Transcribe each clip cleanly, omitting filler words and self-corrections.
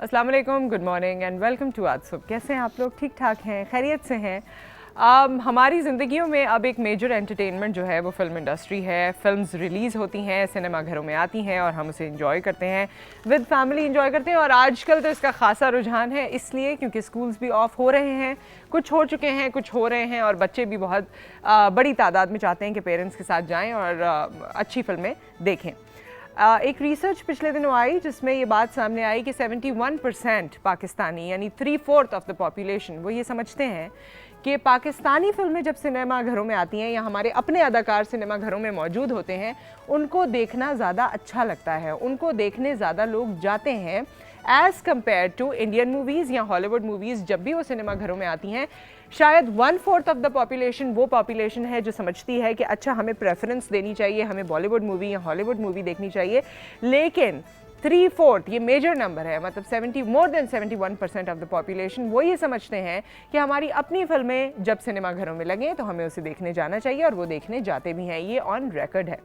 अस्सलाम वालेकुम, good morning and welcome to Aaj Subah. कैसे हैं आप लोग? ठीक ठाक हैं, खैरियत से हैं? हमारी ज़िंदगियों में अब एक मेजर एंटरटेनमेंट जो है वो फ़िल्म इंडस्ट्री है। फ़िल्म्स रिलीज़ होती हैं, सिनेमा घरों में आती हैं और हम उसे इंजॉय करते हैं, विद फैमिली इंजॉय करते हैं। और आजकल तो इसका खासा रुझान है, इसलिए क्योंकि स्कूल्स भी ऑफ हो रहे हैं, कुछ हो चुके हैं, कुछ हो रहे हैं, और बच्चे भी बहुत बड़ी तादाद में चाहते हैं कि पेरेंट्स के साथ जाएँ और अच्छी फ़िल्में देखें। एक रिसर्च पिछले दिनों आई जिसमें ये बात सामने आई कि 71% पाकिस्तानी यानी 3/4 ऑफ द पॉपुलेशन वो ये समझते हैं कि पाकिस्तानी फिल्में जब सिनेमा घरों में आती हैं या हमारे अपने अदाकार सिनेमा घरों में मौजूद होते हैं, उनको देखना ज़्यादा अच्छा लगता है, उनको देखने ज़्यादा लोग जाते हैं as compared to Indian movies या हॉलीवुड मूवीज़। जब भी वो सिनेमा घरों में आती हैं, शायद 1/4 ऑफ द पॉपुलेशन वो पॉपुलेशन है जो समझती है कि अच्छा हमें प्रेफरेंस देनी चाहिए, हमें बॉलीवुड मूवी या हॉलीवुड मूवी देखनी चाहिए। लेकिन 3/4 ये मेजर नंबर है, मतलब more than 71% of the population वो ये समझते हैं कि हमारी अपनी फिल्में जब सिनेमा घरों में लगें तो हमें उसे देखने जाना चाहिए, और वो देखने जाते भी हैं। ये ऑन रिकॉर्ड है।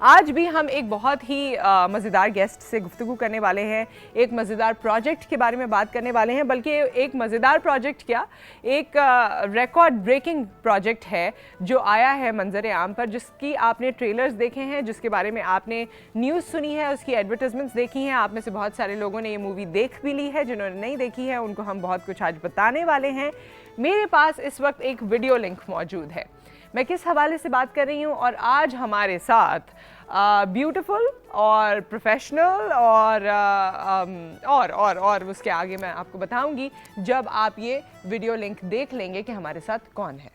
आज भी हम एक बहुत ही मज़ेदार गेस्ट से गुफ्तगू करने वाले हैं, एक मज़ेदार प्रोजेक्ट के बारे में बात करने वाले हैं। बल्कि एक मज़ेदार प्रोजेक्ट क्या, एक रिकॉर्ड ब्रेकिंग प्रोजेक्ट है जो आया है मंजर आम पर, जिसकी आपने ट्रेलर्स देखे हैं, जिसके बारे में आपने न्यूज़ सुनी है, उसकी एडवर्टाइजमेंट्स देखी हैं। आप में से बहुत सारे लोगों ने ये मूवी देख भी ली है, जिन्होंने नहीं देखी है उनको हम बहुत कुछ आज बताने वाले हैं। मेरे पास इस वक्त एक वीडियो लिंक मौजूद है, मैं किस हवाले से बात कर रही हूँ। और आज हमारे साथ ब्यूटीफुल और प्रोफेशनल और उसके आगे मैं आपको बताऊंगी जब आप ये वीडियो लिंक देख लेंगे कि हमारे साथ कौन है।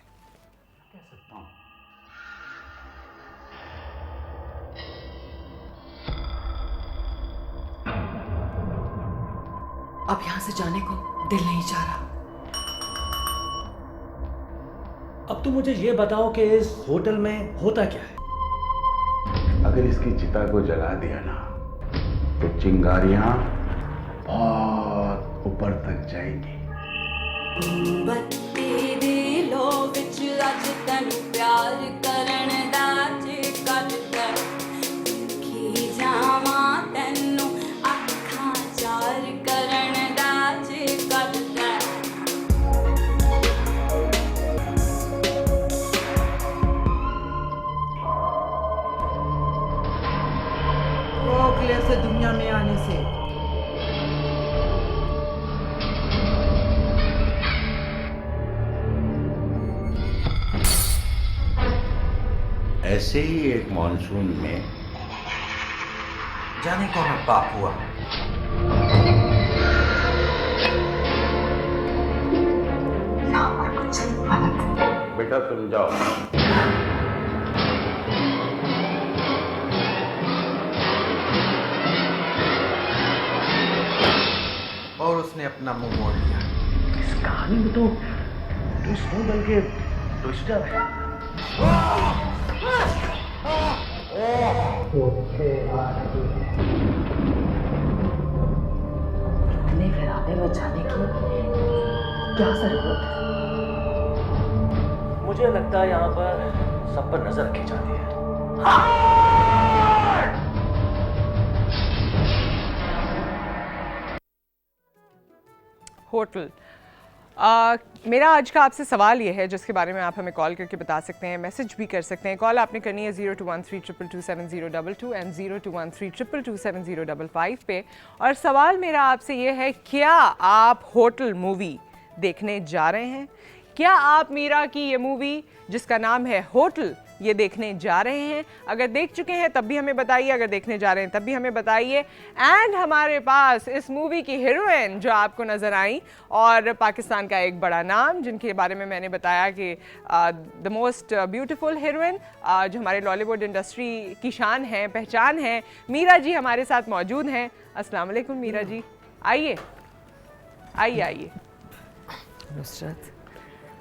अब यहां से जाने को दिल नहीं चाह रहा। अब तुम मुझे ये बताओ कि इस होटल में होता क्या है? अगर इसकी चिता को जला दिया ना तो चिंगारियां बहुत ऊपर तक जाएंगी। बत्ती दिलो विच अज तैनू प्यार करन दा जे करदा की जावा तैनू अखां चार करन दा जे करदा। रोक ले उसे दुनिया में आने से। ऐसे ही एक मॉनसून में जाने कौन पाप हुआ। बेटा तुम जाओ। और उसने अपना मुंह मोड़ लिया। इस कहानी में तो ट्विस्ट नहीं बल्कि ट्विस्टर है। इतने घराने बचाने की क्या जरूरत है? मुझे लगता है यहाँ पर सब पर नजर रखी जाती है। होटल। मेरा आज का आपसे सवाल ये है जिसके बारे में आप हमें कॉल करके बता सकते हैं, मैसेज भी कर सकते हैं। कॉल आपने करनी है 0213227022 एंड 0213227055 पे। और सवाल मेरा आपसे ये है, क्या आप होटल मूवी देखने जा रहे हैं? क्या आप मीरा की ये मूवी जिसका नाम है होटल ये देखने जा रहे हैं? अगर देख चुके हैं तब भी हमें बताइए, अगर देखने जा रहे हैं तब भी हमें बताइए। एंड हमारे पास इस मूवी की हीरोइन जो आपको नज़र आई, और पाकिस्तान का एक बड़ा नाम जिनके बारे में मैंने बताया कि द मोस्ट ब्यूटीफुल हीरोइन जो हमारे लॉलीवुड इंडस्ट्री की शान है, पहचान है, मीरा जी हमारे साथ मौजूद हैं। अस्सलाम वालेकुम मीरा जी, आइए आइए आइए। नुसरत,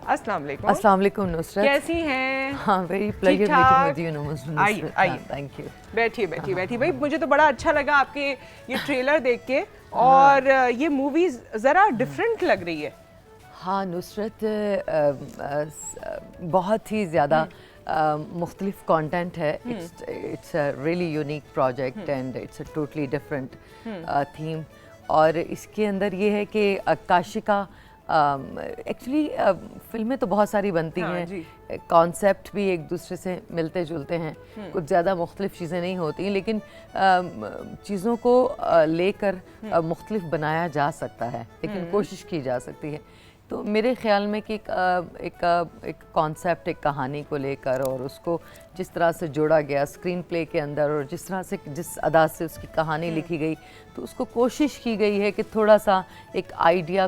अस्सलाम वालेकुम। अस्सलाम वालेकुम नुसरत, कैसी हैं? हाँ, very pleasure meeting with you Nusrat. आइए आइए, थैंक यू। बैठिए बैठिए बैठिए। भाई मुझे तो बड़ा अच्छा लगा आपके ये ट्रेलर देख के, और ये मूवी ज़रा डिफरेंट लग रही है। हाँ नुसरत, बहुत ही ज़्यादा मुख्तलिफ कंटेंट है। It's a really unique project and it's a totally different theme. और इसके अंदर ये है कि काशिका एक्चुअली फिल्में तो बहुत सारी बनती हैं, कॉन्सेप्ट भी एक दूसरे से मिलते जुलते हैं, कुछ ज़्यादा मुख्तलिफ चीज़ें नहीं होती, लेकिन चीज़ों को लेकर मुख्तलिफ बनाया जा सकता है, लेकिन कोशिश की जा सकती है। तो मेरे ख्याल में कि एक कॉन्सेप्ट, एक कहानी को लेकर और उसको जिस तरह से जोड़ा गया स्क्रीन प्ले के अंदर और जिस तरह से जिस अदा से उसकी कहानी लिखी गई, तो उसको कोशिश की गई है कि थोड़ा सा एक आइडिया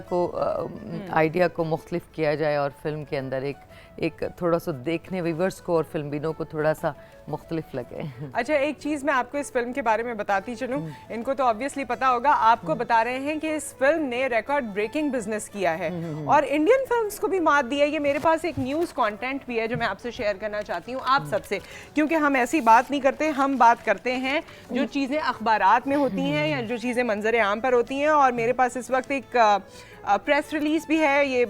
को मुख्तलिफ किया जाए और फिल्म के अंदर एक थोड़ा सा देखने व्यूअर्स को और फिल्मीनों को थोड़ा सा मुख्तलिफ लगे। अच्छा, एक चीज़ मैं आपको इस फिल्म के बारे में बताती चलूँ, इनको तो ऑब्वियसली पता होगा, आपको बता रहे हैं कि इस फिल्म ने रिकॉर्ड ब्रेकिंग बिजनेस किया है और इंडियन फिल्म्स को भी मात दी है। ये मेरे पास एक न्यूज़ कंटेंट भी है जो मैं आपसे शेयर करना चाहती हूँ आप सबसे, क्योंकि हम ऐसी बात नहीं करते, हम बात करते हैं जो चीज़ें अखबारात में होती हैं या जो चीज़ें मंजर आम पर होती हैं। और मेरे पास इस वक्त एक प्रेस रिलीज भी है, ये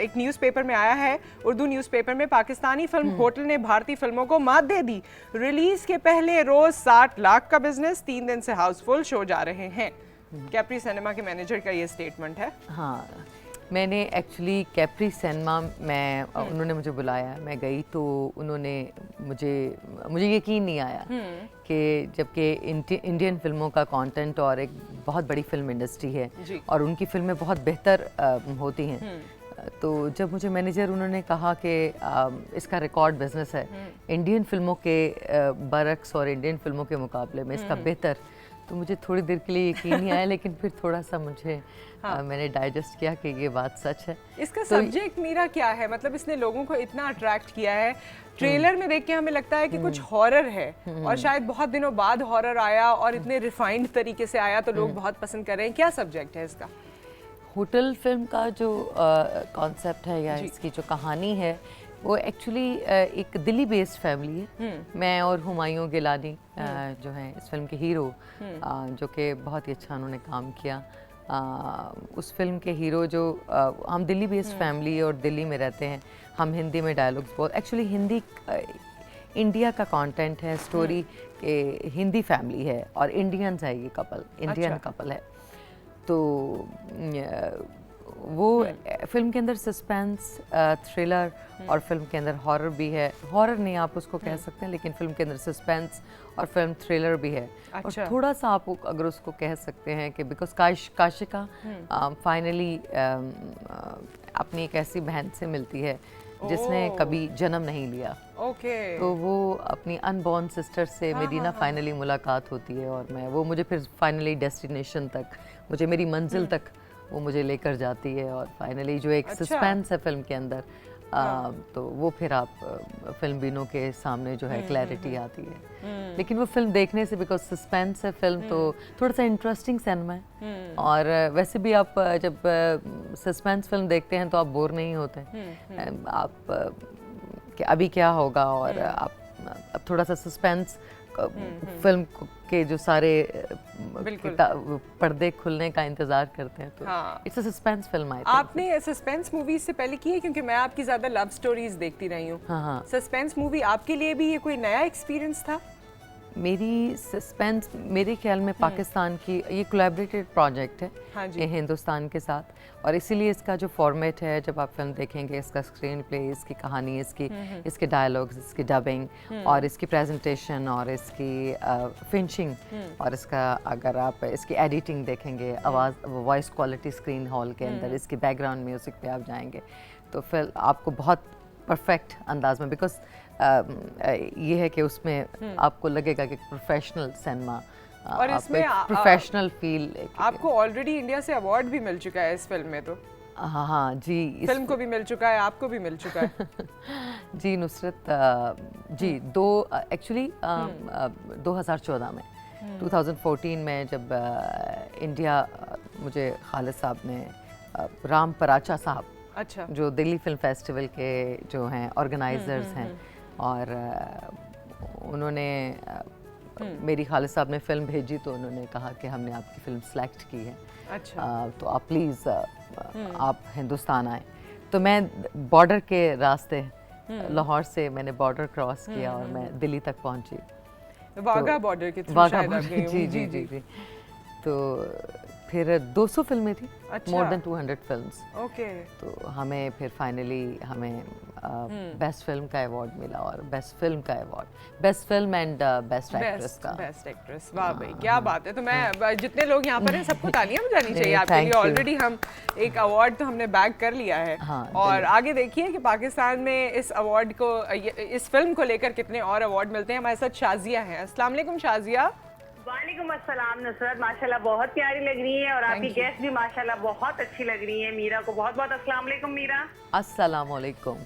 एक न्यूज़पेपर में आया है, उर्दू न्यूज़पेपर में। पाकिस्तानी फिल्म होटल ने भारतीय फिल्मों को मात दे दी, रिलीज के पहले रोज 60 लाख का बिजनेस, 3 दिन से हाउसफुल शो जा रहे हैं। कैप्री सिनेमा के मैनेजर का ये स्टेटमेंट है। हाँ, मैंने एक्चुअली कैप्री सिनेमा में उन्होंने मुझे बुलाया, मैं गई तो उन्होंने मुझे यकीन नहीं आया कि जबकि इंडियन फिल्मों का कंटेंट और एक बहुत बड़ी फिल्म इंडस्ट्री है और उनकी फिल्में बहुत बेहतर होती हैं, तो जब मुझे मैनेजर उन्होंने कहा कि इसका रिकॉर्ड बिजनेस है इंडियन फिल्मों के बरक्स और इंडियन फिल्मों के मुकाबले में इसका बेहतर, तो मुझे थोड़ी देर के लिए यकीन नहीं आया, लेकिन फिर थोड़ा सा मुझे मैंने डाइजेस्ट किया कि ये बात सच है। इसका सब्जेक्ट मीरा क्या है, मतलब इसने लोगों को इतना अट्रैक्ट किया है, ट्रेलर में देख के हमें लगता है कि कुछ हॉरर है और शायद बहुत दिनों बाद हॉरर आया और इतने रिफाइंड तरीके से आया तो लोग बहुत पसंद कर रहे हैं। क्या सब्जेक्ट है इसका? होटल फिल्म का जो कॉन्सेप्ट है या इसकी जो कहानी है वो एक्चुअली एक दिल्ली बेस्ड फैमिली है। मैं और हुमायूं गिलानी जो हैं इस फिल्म के हीरो, जो कि बहुत ही अच्छा उन्होंने काम किया। उस फिल्म के हीरो जो हम दिल्ली बेस्ड फैमिली और दिल्ली में रहते हैं, हम हिंदी में डायलॉग्स बहुत, एक्चुअली हिंदी इंडिया का कंटेंट है, स्टोरी के हिंदी फैमिली है और इंडियंस है, ये कपल इंडियन कपल है। तो वो फिल्म के अंदर सस्पेंस, थ्रिलर और फिल्म के अंदर हॉरर भी है। हॉरर नहीं आप उसको कह सकते हैं, लेकिन फिल्म के अंदर सस्पेंस और फिल्म थ्रिलर भी है। अच्छा। और थोड़ा सा आप अगर उसको कह सकते हैं कि बिकॉज काशिका फाइनली अपनी एक ऐसी बहन से मिलती है जिसने कभी जन्म नहीं लिया। तो वो अपनी अनबॉर्न सिस्टर से मेरी ना फाइनली मुलाकात होती है और मुझे फिर फाइनली डेस्टिनेशन तक, मुझे मेरी मंजिल तक वो मुझे लेकर जाती है और फाइनली जो एक सस्पेंस है फिल्म के अंदर, तो वो फिर आप फिल्म बीनों के सामने जो है क्लैरिटी आती है। लेकिन वो फिल्म देखने से, बिकॉज सस्पेंस है फिल्म, तो थोड़ा सा इंटरेस्टिंग सिनेमा है। और वैसे भी आप जब सस्पेंस फिल्म देखते हैं तो आप बोर नहीं होते, आप कि अभी क्या होगा, और आप थोड़ा सा सस्पेंस फिल्म के जो सारे पर्दे खुलने का इंतजार करते हैं, तो इट्स अ सस्पेंस फिल्म। आपने सस्पेंस मूवीज से पहले की है? क्योंकि मैं आपकी ज्यादा लव स्टोरीज देखती रही हूँ। सस्पेंस मूवी आपके लिए भी ये कोई नया एक्सपीरियंस था? मेरी सस्पेंस मेरे ख्याल में पाकिस्तान की ये कोलैबोरेटेड प्रोजेक्ट है हिंदुस्तान के साथ, और इसीलिए इसका जो फॉर्मेट है, जब आप फिल्म देखेंगे, इसका स्क्रीन प्ले, इसकी कहानी, इसके डायलॉग्स, इसकी डबिंग और इसकी प्रेजेंटेशन और इसकी फिनिशिंग और इसका अगर आप इसकी एडिटिंग देखेंगे, आवाज़, वॉइस क्वालिटी स्क्रीन हॉल के अंदर, इसकी बैकग्राउंड म्यूज़िक पे आप जाएंगे तो फिर आपको बहुत परफेक्ट अंदाज में, बिकॉज ये है कि उसमें आपको लगेगा कि प्रोफेशनल सिनेमा और इसमें प्रोफेशनल फील। आपको ऑलरेडी इंडिया से अवार्ड भी मिल चुका है इस फिल्म में, तो हाँ जी, फिल्म को भी मिल चुका है, आपको भी मिल चुका है। जी नुसरत जी, एक्चुअली 2014 में 2014 में जब इंडिया, मुझे खालिद साहब ने, राम पराचा साहब, अच्छा, जो दिल्ली फिल्म फेस्टिवल के जो हैं ऑर्गेनाइजर्स हैं, और उन्होंने मेरी खालिद साहब ने फिल्म भेजी तो उन्होंने कहा कि हमने आपकी फिल्म सेलेक्ट की है, अच्छा, तो आप प्लीज़ आप हिंदुस्तान आए। तो मैं बॉर्डर के रास्ते लाहौर से मैंने बॉर्डर क्रॉस किया और मैं दिल्ली तक पहुंची, वाघा बॉर्डर के थ्रू, वाघा बॉर्डर, जी जी जी जी। तो फिर 200 फिल्में थी, अच्छा। More than 200 films. ओके। तो हमें फिर फाइनली हमें बेस्ट फिल्म का अवार्ड मिला, और बेस्ट फिल्म का award, best film and best actress का। बेस्ट एक्ट्रेस, वाह भाई क्या बात है। तो मैं जितने लोग यहाँ पर हैं सबको तालियां बजानी चाहिए आपके thank लिए। you. ऑलरेडी हम एक अवार्ड तो हमने बैग कर लिया है, हाँ, और आगे देखिए कि पाकिस्तान में इस अवार्ड को, इस फिल्म को लेकर कितने और अवार्ड मिलते हैं। हमारे साथ शाजिया हैं। अस्सलाम वालेकुम शाजिया। वालेकुम अस्सलाम नुसरत, माशाल्लाह बहुत प्यारी लग रही है, और आपकी गेस्ट भी माशाल्लाह बहुत अच्छी लग रही है। मीरा को बहुत बहुत अस्सलाम वालेकुम मीरा। अस्सलाम वालेकुम।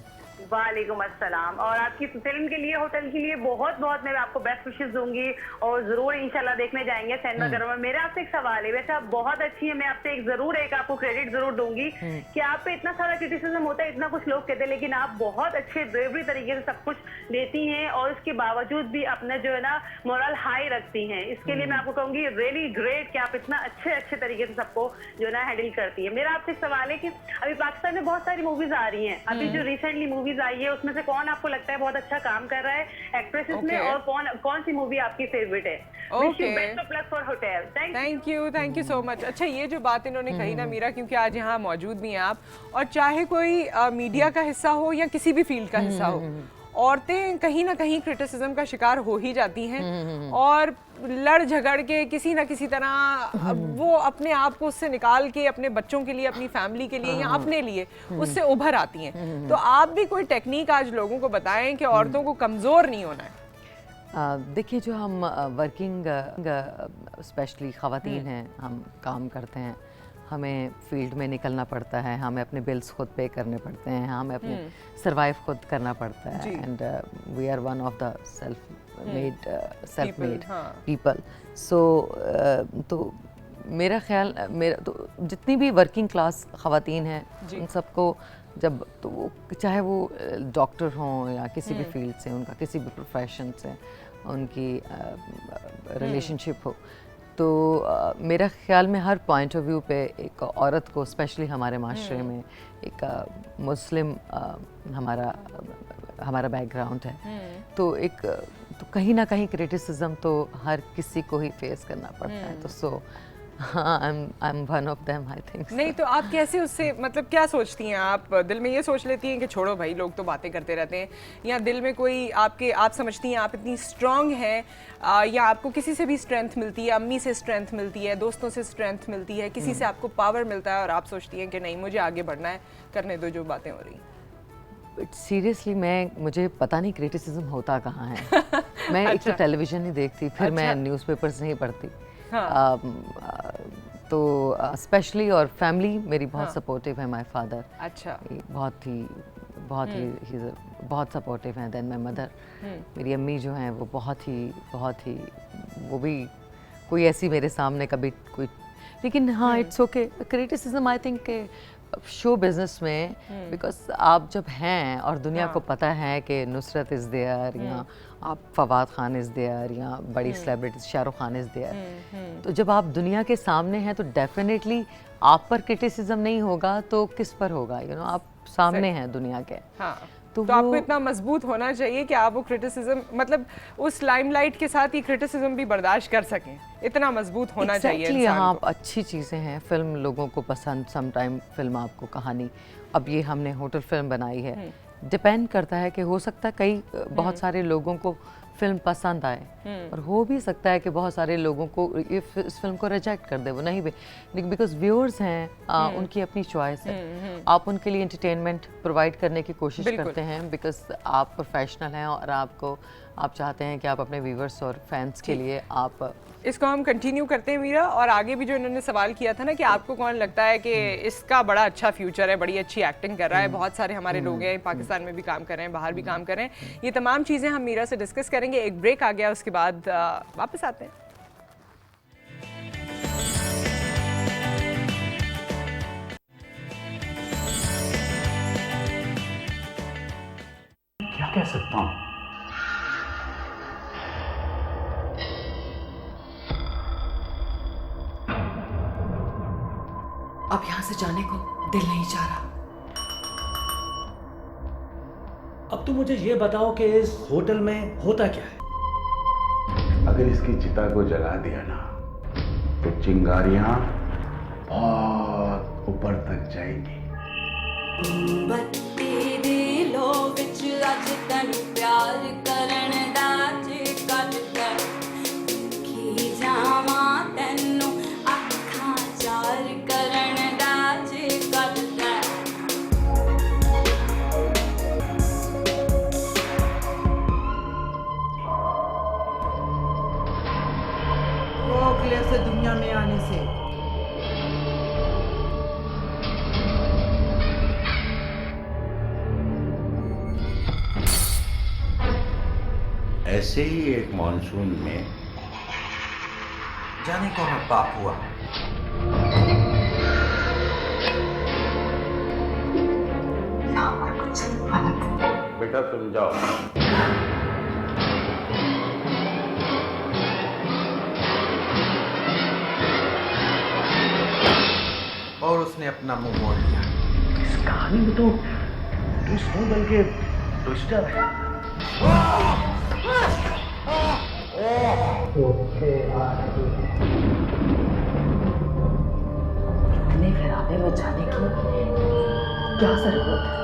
वालेकुम अस्सलाम। और आपकी फिल्म के लिए, होटल के लिए बहुत बहुत मैं आपको बेस्ट विशेस दूंगी, और जरूर इंशाल्लाह देखने जाएंगे सिनेमा घरों में। मेरा आपसे एक सवाल है, वैसे आप बहुत अच्छी है, मैं आपसे एक जरूर एक आपको क्रेडिट जरूर दूंगी कि आप पे इतना सारा क्रिटिसिज्म होता है, इतना कुछ लोग कहते हैं, लेकिन आप बहुत अच्छे ब्रेवरी तरीके से सब कुछ देती हैं, और उसके बावजूद भी अपना जो है ना मोरल हाई रखती हैं। इसके लिए मैं आपको कहूंगी रियली ग्रेट कि आप इतना अच्छे अच्छे तरीके से सबको जो है ना हैंडल करती है। मेरा आपसे एक सवाल है कि अभी पाकिस्तान में बहुत सारी मूवीज आ रही हैं, अभी जो रिसेंटली मूवीज आई है उसमें से कौन आपको लगता है बहुत अच्छा काम कर रहा है एक्ट्रेसेस में, और कौन सी मूवी आपकी फेवरेट है? Best of luck for hotel. Thank you so much. अच्छा, ये जो बात इन्होंने कही ना मीरा, क्योंकि आज यहाँ मौजूद भी हैं आप, और चाहे कोई मीडिया का हिस्सा हो या किसी भी फील्ड का हिस्सा हो, औरतें कहीं ना कहीं क्रिटिसिज्म का शिकार हो ही जाती हैं, और लड़ झगड़ के किसी ना किसी तरह वो अपने आप को उससे निकाल के अपने बच्चों के लिए, अपनी फैमिली के लिए या अपने लिए उससे उभर आती हैं। तो आप भी कोई टेक्निक आज लोगों को बताएं कि औरतों को कमज़ोर नहीं होना है। देखिए, जो हम वर्किंग स्पेशली ख़वातीन हैं, हम काम करते हैं, हमें फील्ड में निकलना पड़ता है, हमें अपने बिल्स खुद पे करने पड़ते हैं, हमें अपने सर्वाइव खुद करना पड़ता है, and we are one of the self made people. So तो मेरा ख्याल, तो जितनी भी वर्किंग क्लास ख़वातीन हैं उन सबको जब, तो वो चाहे वो डॉक्टर हों या किसी भी फील्ड से, उनका किसी भी प्रोफेशन से उनकी रिलेशनशिप हो, तो मेरा ख्याल में हर पॉइंट ऑफ व्यू पे एक औरत को, स्पेशली हमारे माशरे में, एक मुस्लिम हमारा बैकग्राउंड है, तो कहीं ना कहीं क्रिटिसिज्म तो हर किसी को ही फेस करना पड़ता है। तो so I am one of them, I think. नहीं तो आप कैसे उससे, मतलब क्या सोचती हैं आप? दिल में ये सोच लेती हैं कि छोड़ो भाई, लोग तो बातें करते रहते हैं, या दिल में कोई आप समझती हैं आप इतनी स्ट्रांग हैं, या आपको किसी से भी स्ट्रेंथ मिलती है, अम्मी से स्ट्रेंथ मिलती है, दोस्तों से स्ट्रेंथ मिलती है, किसी से आपको पावर मिलता है, और आप सोचती हैं कि नहीं, मुझे आगे बढ़ना है, करने दो जो बातें हो रही हैं? बट सीरियसली मुझे पता नहीं क्रिटिसिज्म होता कहाँ है। मैं एक तो टेलीविजन नहीं देखती, फिर मैं न्यूज़पेपर्स नहीं पढ़ती। तो स्पेशली, और फैमिली मेरी बहुत सपोर्टिव है। माय फादर बहुत सपोर्टिव हैं। देन माय मदर, मेरी अम्मी जो हैं वो बहुत ही वो भी कोई ऐसी मेरे सामने कभी कोई, लेकिन हाँ, it's okay. Criticism I think show business में, बिकॉज आप जब हैं और दुनिया को पता है कि नुसरत इज़ देयर, या आप फवाद खान इज़ देयर, या बड़ी celebrities Shahrukh Khan is there, तो जब आप दुनिया के सामने हैं तो डेफिनेटली आप पर क्रिटिसिज्म नहीं होगा तो किस पर होगा? आप सामने हैं दुनिया के। तो आपको इतना मजबूत होना चाहिए कि आप वो क्रिटिसिज्म, मतलब उस लाइमलाइट के साथ ही क्रिटिसिज्म भी बर्दाश्त कर सकें, इतना मजबूत होना चाहिए इंसान हाँ, को। अच्छी चीज़ें हैं, फिल्म लोगों को पसंद, समटाइम फिल्म आपको कहानी, अब ये हमने होटल फिल्म बनाई है, डिपेंड करता है कि हो सकता है कई बहुत सारे लोगों को फिल्म पसंद आए, और हो भी सकता है कि बहुत सारे लोगों को इस फिल्म को रिजेक्ट कर दे, वो नहीं भी, बिकॉज व्यूअर्स हैं, उनकी अपनी चॉइस है। आप उनके लिए एंटरटेनमेंट प्रोवाइड करने की कोशिश करते हैं, बिकॉज आप प्रोफेशनल हैं, और आप चाहते हैं कि आप अपने व्यूअर्स और फैंस के लिए आप इसको हम कंटिन्यू करते हैं मीरा। और आगे भी जो इन्होंने सवाल किया था ना कि आपको कौन लगता है कि इसका बड़ा अच्छा फ्यूचर है, बड़ी अच्छी एक्टिंग कर रहा है, बहुत सारे हमारे लोग हैं पाकिस्तान में भी काम कर रहे हैं, बाहर भी काम कर रहे हैं, ये तमाम चीज़ें हम मीरा से डिस्कस करेंगे। एक ब्रेक आ गया, उसके बाद वापस आते हैं। क्या कह सकता हूँ? अब यहाँ से जाने को दिल नहीं चाह रहा। अब तुम मुझे ये बताओ कि इस होटल में होता क्या है? अगर इसकी चिता को जला दिया ना, तो चिंगारियां बहुत ऊपर तक जाएंगी। ਬੱਤੀ ਦੀ ਲੋ ਵਿੱਚ ਅੱਜ ਤੈਨੂੰ ਪਿਆਰ ਕਰਨ ਦਾ ਜੇ ਕਰਦਾ ਕੀ ਜਾਵਾਂ ਤੈਨੂੰ ਅੱਖਾਂ ਚਾਰ ਕਰਨ ਦਾ ਜੇ ਕਰਦਾ रोक ले उसे दुनिया में आने से। ऐसे ही एक मॉनसून में जाने कौन है पाप हुआ। यहाँ पर कुछ गलत है। बेटा तुम जाओ। और उसने अपना मुंह मोड़ लिया। इस कहानी में तो ट्विस्ट नहीं बल्कि ट्विस्टर है। इतने घराने बचाने की क्या जरूरत है?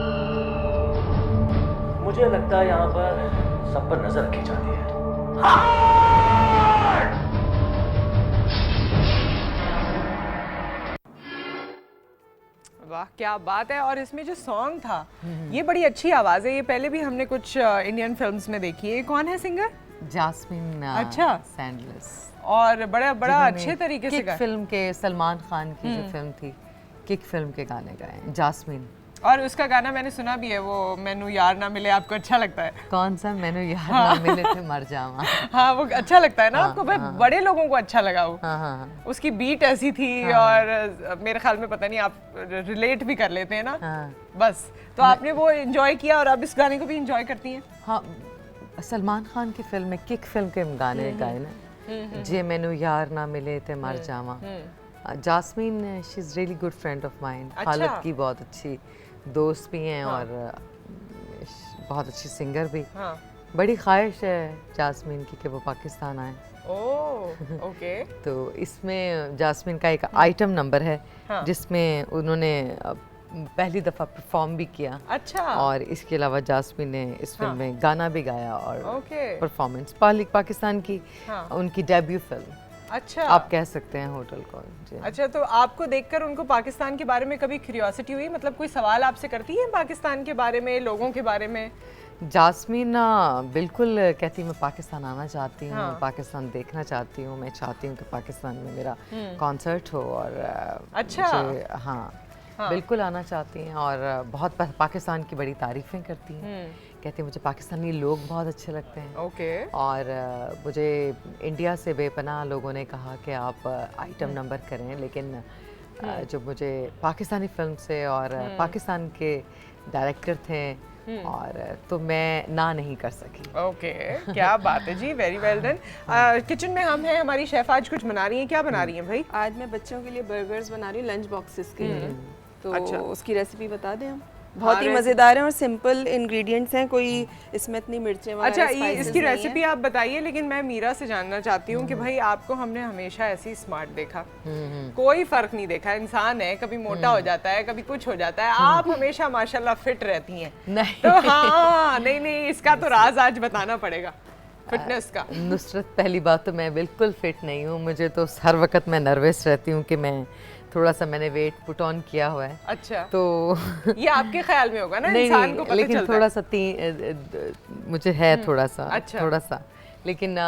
मुझे लगता है यहाँ पर सब पर नजर रखी जाती है। वाह क्या बात है। और इसमें जो सॉन्ग था ये बड़ी अच्छी आवाज़ है, ये पहले भी हमने कुछ इंडियन फिल्म्स में देखी है। ये कौन है सिंगर? जास्मिन अच्छा। सैंडलर्स। और बड़ा बड़ा अच्छे तरीके से किक फिल्म के सलमान खान की जो फिल्म थी, किक फिल्म के गाने गाए जास्मिन। और उसका गाना मैंने सुना भी है, वो मैनू यार ना मिले, आपको अच्छा लगता है? कौन सा मैनू यार ना मिले थे मर जावा। हाँ वो अच्छा लगता है ना आपको? भाई बड़े लोगों को अच्छा लगा वो। हाँ हाँ उसकी बीट ऐसी थी और मेरे ख्याल में पता नहीं आप रिलेट भी कर लेते हैं ना। हाँ। बस तो आपने वो एंजॉय किया और अब इस गाने को भी एंजॉय करती हैं? हाँ, सलमान खान की फिल्म में किक फिल्म के गाने गाए ना, जे मैनू यार ना मिले थे मर जावा। Jasmine she is really good friend of mine. अच्छा। खालिद की बहुत अच्छी दोस्त भी हैं और बहुत अच्छी सिंगर भी। हाँ। बड़ी ख्वाहिश है जास्मिन की कि वो पाकिस्तान आए। Oh okay. तो इसमें जास्मिन का एक आइटम नंबर है जिसमें उन्होंने पहली दफ़ा परफॉर्म भी किया। अच्छा। और इसके अलावा जास्मिन ने इस फिल्म में गाना भी गाया और ओके। परफॉर्मेंस पाकिस्तान की उनकी डेब्यू फिल्म। अच्छा। आप कह सकते हैं होटल कॉल जी। अच्छा तो आपको देखकर उनको पाकिस्तान के बारे में कभी क्यूरियोसिटी हुई? मतलब कोई सवाल आपसे करती है पाकिस्तान के बारे में, लोगों के बारे में? जास्मिन बिल्कुल कहती मैं पाकिस्तान आना चाहती हूँ। पाकिस्तान देखना चाहती हूँ। मैं चाहती हूँ कि पाकिस्तान में मेरा कॉन्सर्ट हो और अच्छा। हाँ बिल्कुल आना चाहती हैं और बहुत पाकिस्तान की बड़ी तारीफ़ें करती हैं। कहती हैं मुझे पाकिस्तानी लोग बहुत अच्छे लगते हैं। ओके। और मुझे इंडिया से बेपनाह लोगों ने कहा कि आप आइटम नंबर करें, लेकिन जब मुझे पाकिस्तानी फिल्म से और पाकिस्तान के डायरेक्टर थे और तो मैं ना नहीं कर सकी। ओके क्या बात है जी, वेरी वेल डन। किचन में हम हैं, हमारी शेफ आज कुछ बना रही हैं। क्या बना रही हैं भाई? आज मैं बच्चों के लिए बर्गर्स बना रही हूँ लंच बॉक्सेस के लिए। तो अच्छा। उसकी रेसिपी बता दें हम। बहुत ही मज़ेदार है और सिंपल इंग्रेडिएंट्स हैं, कोई इसमें इतनी मिर्चें वगैरह अच्छा ये स्पाइसेस इसकी नहीं है। रेसिपी आप बताइए, लेकिन मैं मीरा से जानना चाहती हूँ कि भाई आपको हमने हमेशा ऐसे ही स्मार्ट देखा, कोई फर्क नहीं देखा। इंसान है, कभी मोटा हो जाता है, कभी कुछ हो जाता है, आप हमेशा माशाल्लाह फिट रहती हैं। नहीं तो हाँ नहीं इसका तो राज आज बताना पड़ेगा फिटनेस का। नुसरत पहली बात तो मैं बिल्कुल फिट नहीं हूँ। मुझे तो हर वक्त मैं नर्वस रहती हूँ कि मैं थोड़ा सा मैंने वेट पुट ऑन किया हुआ है। अच्छा। तो ये आपके ख्याल में होगा ना, नहीं, इंसान को पता लेकिन चलता थोड़ा है। सा मुझे है थोड़ा सा। अच्छा। थोड़ा सा लेकिन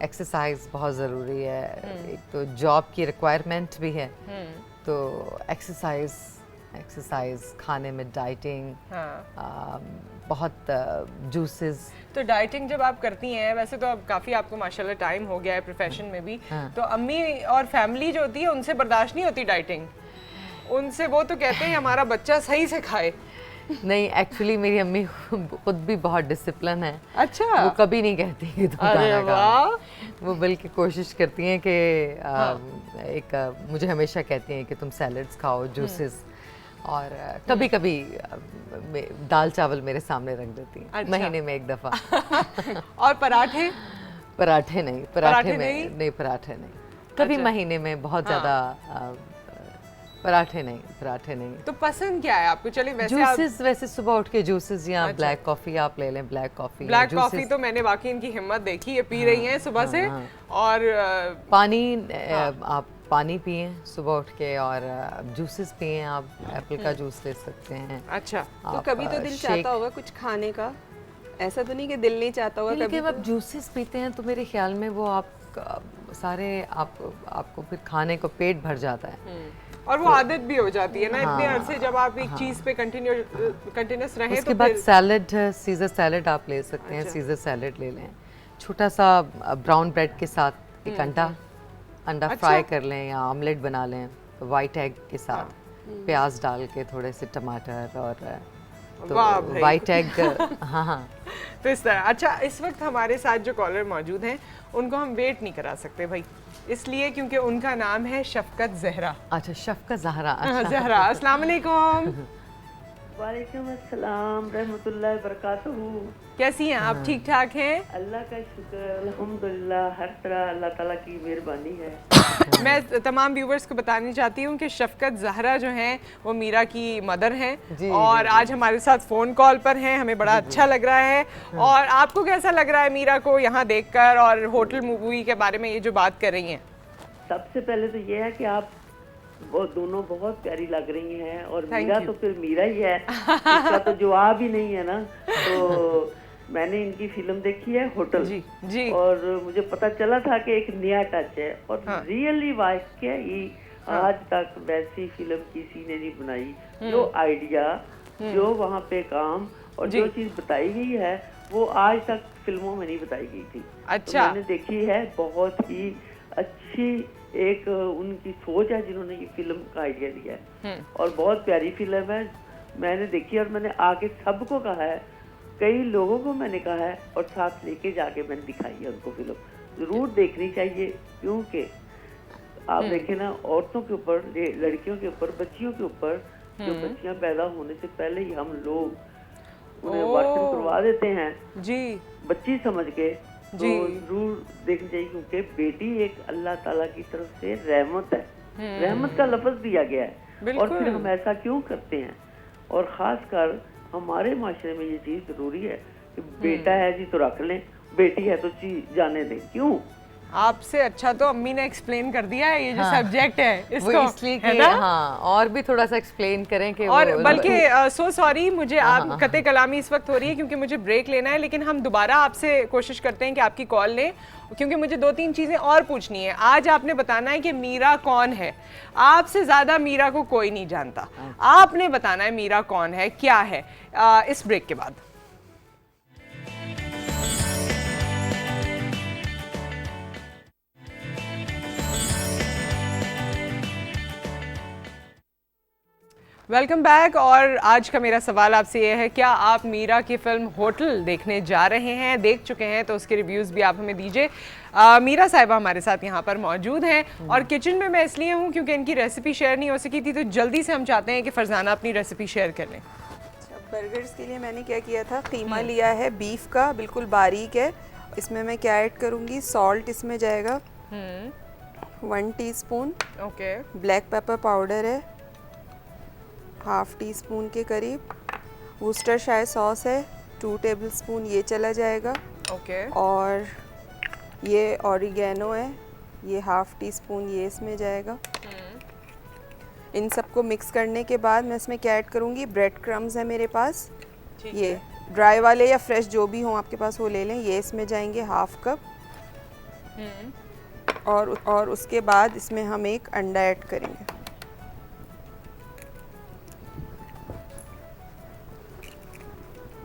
एक्सरसाइज बहुत ज़रूरी है। एक तो जॉब की रिक्वायरमेंट भी है, तो एक्सरसाइज खाने में डाइटिंग, बहुत जूसेस। तो डाइटिंग जब आप करती हैं, वैसे तो अब काफ़ी आपको माशाल्लाह टाइम हो गया है प्रोफेशन में भी, तो अम्मी और फैमिली जो होती है उनसे बर्दाश्त नहीं होती डाइटिंग? उनसे वो तो कहते हैं हमारा बच्चा सही से खाए। नहीं, एक्चुअली मेरी अम्मी खुद भी बहुत डिसिप्लिन है। अच्छा। वो कभी नहीं कहती कि तुम खाना खाओ, वो बल्कि कोशिश करती हैं कि मुझे हमेशा कहती हैं कि तुम सैलड्स खाओ, जूसेस, और कभी कभी दाल चावल मेरे सामने रख देती हैं। अच्छा। महीने में एक दफ़ा। और पराठे? पराठे नहीं, पराठे नहीं। कभी अच्छा। महीने में बहुत ज़्यादा पराठे नहीं। तो पसंद क्या है आपको? चलिए वैसे आप जूसेस, वैसे सुबह उठ के जूसेस या ब्लैक कॉफ़ी आप ले लें, ब्लैक कॉफ़ी। ब्लैक कॉफी तो मैंने वाकई इनकी हिम्मत देखी है, पी रही हैं सुबह से। और पानी, आप पानी पिएं सुबह उठ के, और जूसेस पिएं। आप एप्पल का जूस ले सकते हैं। अच्छा, तो आप, कभी तो दिल शेक- चाहता होगा कुछ खाने का, ऐसा तो नहीं कि दिल नहीं चाहता होगा कभी लेकिन तो? आप जूसेस पीते हैं तो मेरे ख्याल में वो आप सारे आपको फिर खाने को पेट भर जाता है, और वो आदत भी हो जाती है ना इतने अरसे जब आप एक चीज पे कंटिन्यूस रहे। उसके तो बाद फिर सैलड, सीजर सैलड आप ले सकते हैं। सीजर सैलड ले लें, छोटा सा ब्राउन ब्रेड के साथ एक अंडा फ्राई कर लें या ऑमलेट बना लें वाइट एग के साथ, प्याज डाल के, थोड़े से टमाटर और तो वाह भाई। White egg. हाँ। तो इस तरह। अच्छा, इस वक्त हमारे साथ जो कॉलर मौजूद हैं उनको हम वेट नहीं करा सकते भाई, इसलिए क्योंकि उनका नाम है शफकत जहरा। अच्छा, शफकत जहरा। जहरा, अस्सलाम वालेकुम। वालेकुम अस्सलाम रहमतुल्लाहि बरकातहू। कैसी हैं आप? ठीक ठाक हैं? अल्लाह का शुक्र, अल्हम्दुलिल्लाह, हर तरह अल्लाह ताला की मेहरबानी है। मैं तमाम व्यूवर्स को बतानी चाहती हूँ कि शफकत जहरा जो हैं वो मीरा की मदर हैं और आज हमारे साथ फ़ोन कॉल पर हैं। हमें बड़ा अच्छा लग रहा है। और आपको कैसा लग रहा है मीरा को यहाँ देखकर और होटल मूवी के बारे में ये जो बात कर रही हैं? सबसे पहले तो ये है कि आप वो दोनों बहुत प्यारी लग रही हैं, और Thank मीरा you. तो फिर मीरा ही है, इसका तो जवाब ही नहीं है ना। तो मैंने इनकी फिल्म देखी है होटल जी। और मुझे पता चला था कि एक नया टच है, और रियली वाकई आज तक वैसी फिल्म किसी ने नहीं बनाई। जो आइडिया, जो वहाँ पे काम और जो चीज बताई गई है वो आज तक फिल्मों में नहीं बताई गई थी। अच्छा। तो मैंने देखी है, बहुत ही अच्छी एक उनकी सोच है जिन्होंने ये फिल्म का आइडिया दिया है, और बहुत प्यारी फिल्म है। मैंने देखी और मैंने आगे सबको कहा है, कई लोगों को मैंने कहा है, और साथ लेके जाके मैंने दिखाई है उनको फिल्म। जरूर देखनी चाहिए, क्योंकि आप देखें ना, औरतों के ऊपर, लड़कियों के ऊपर, बच्चियों के ऊपर, जो बच्चियां पैदा होने से पहले ही हम लोग उन्हें अबॉर्शन करवा देते हैं जी, बच्ची समझ के, तो जरूर देखनी चाहिए, क्योंकि बेटी एक अल्लाह ताला की तरफ से रहमत है। रहमत का लफ्ज दिया गया है, और फिर हम ऐसा क्यों करते हैं? और खास कर हमारे माशरे में ये चीज जरूरी है कि बेटा है जी तो रख लें, बेटी है तो जाने दें। क्यों? आपसे अच्छा तो अम्मी ने एक्सप्लेन कर दिया है ये जो सब्जेक्ट है इसको, वो इसलिए कि और भी थोड़ा सा एक्सप्लेन करें कि और बल्कि सो सॉरी, मुझे आप कते कलामी इस वक्त हो रही है क्योंकि मुझे ब्रेक लेना है, लेकिन हम दोबारा आपसे कोशिश करते हैं कि आपकी कॉल लें, क्योंकि मुझे 2-3 चीज़ें और पूछनी है। आज आपने बताना है कि मीरा कौन है। आपसे ज़्यादा मीरा को कोई नहीं जानता, आपने बताना है मीरा कौन है, क्या है, इस ब्रेक के बाद। Welcome back. और आज का मेरा सवाल आपसे ये है, क्या आप मीरा की फिल्म होटल देखने जा रहे हैं? देख चुके हैं तो उसके रिव्यूज़ भी आप हमें दीजिए। मीरा साहिबा हमारे साथ यहाँ पर मौजूद हैं और किचन में मैं इसलिए हूँ क्योंकि इनकी रेसिपी शेयर नहीं हो सकी थी, तो जल्दी से हम चाहते हैं कि फरजाना अपनी रेसिपी शेयर कर लें। बर्गर्स के लिए मैंने क्या किया था, कीमा लिया है बीफ का, बिल्कुल बारीक है। इसमें मैं क्या ऐड करूँगी, सॉल्ट इसमें जाएगा 1 teaspoon, okay, black pepper powder है ½ टीस्पून के करीब, वुस्टरशायर सॉस है 2 टेबलस्पून, ये चला जाएगा, ओके, और ये ऑरिगेनो है, ये ½ टीस्पून, ये इसमें जाएगा। इन सबको मिक्स करने के बाद मैं इसमें क्या ऐड करूँगी, ब्रेड क्रम्स है मेरे पास, ये ड्राई वाले या फ्रेश जो भी हों आपके पास वो ले लें, ये इसमें जाएंगे ½ कप, और उसके बाद इसमें हम एक अंडा ऐड करेंगे।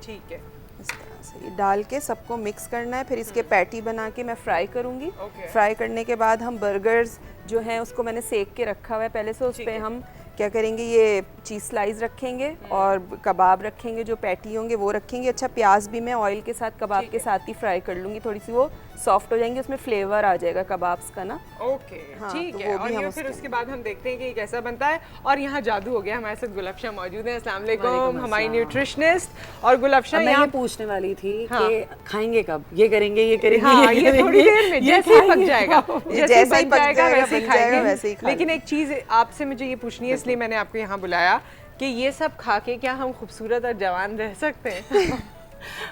ठीक है, इस तरह से ये डाल के सबको मिक्स करना है। फिर इसके पैटी बना के मैं फ्राई करूँगी। फ्राई करने के बाद हम बर्गर्स जो हैं उसको मैंने सेक के रखा हुआ है पहले से, उस पर हम क्या करेंगे, ये चीज़ स्लाइस रखेंगे और कबाब रखेंगे, जो पैटी होंगे वो रखेंगे। अच्छा, प्याज भी मैं ऑयल के साथ कबाब के साथ ही फ्राई कर लूँगी, थोड़ी सी वो सॉफ्ट हो जाएंगे, उसमें फ्लेवर आ जाएगा कबाब्स का ना। ओके हाँ, ठीक तो है। वो भी और हम ये फिर उसके उसके बाद हम देखते हैं कि ये कैसा बनता है। और यहाँ जादू हो गया, हमारे साथ गुलफशा मौजूद है। अस्सलाम वालेकुम, हमारी न्यूट्रिशनिस्ट। और गुलफशा मैं यहाँ ये पूछने वाली थी हाँ। कि खाएंगे कब, ये करेंगे ये करेंगे हाँ, ये ये करेंगे, थोड़ी देर में ये जैसे ही पक खाएंगे। जाएगा, जैसे ही बन पक जाएगा जाएगा, वैसे ही बन जाएगा, खाएंगे। वैसे ही खा लेकिन लेंगे। एक चीज़ आपसे मुझे ये पूछनी है, इसलिए मैंने आपको यहाँ बुलाया कि ये सब खा के क्या हम खूबसूरत और जवान रह सकते हैं?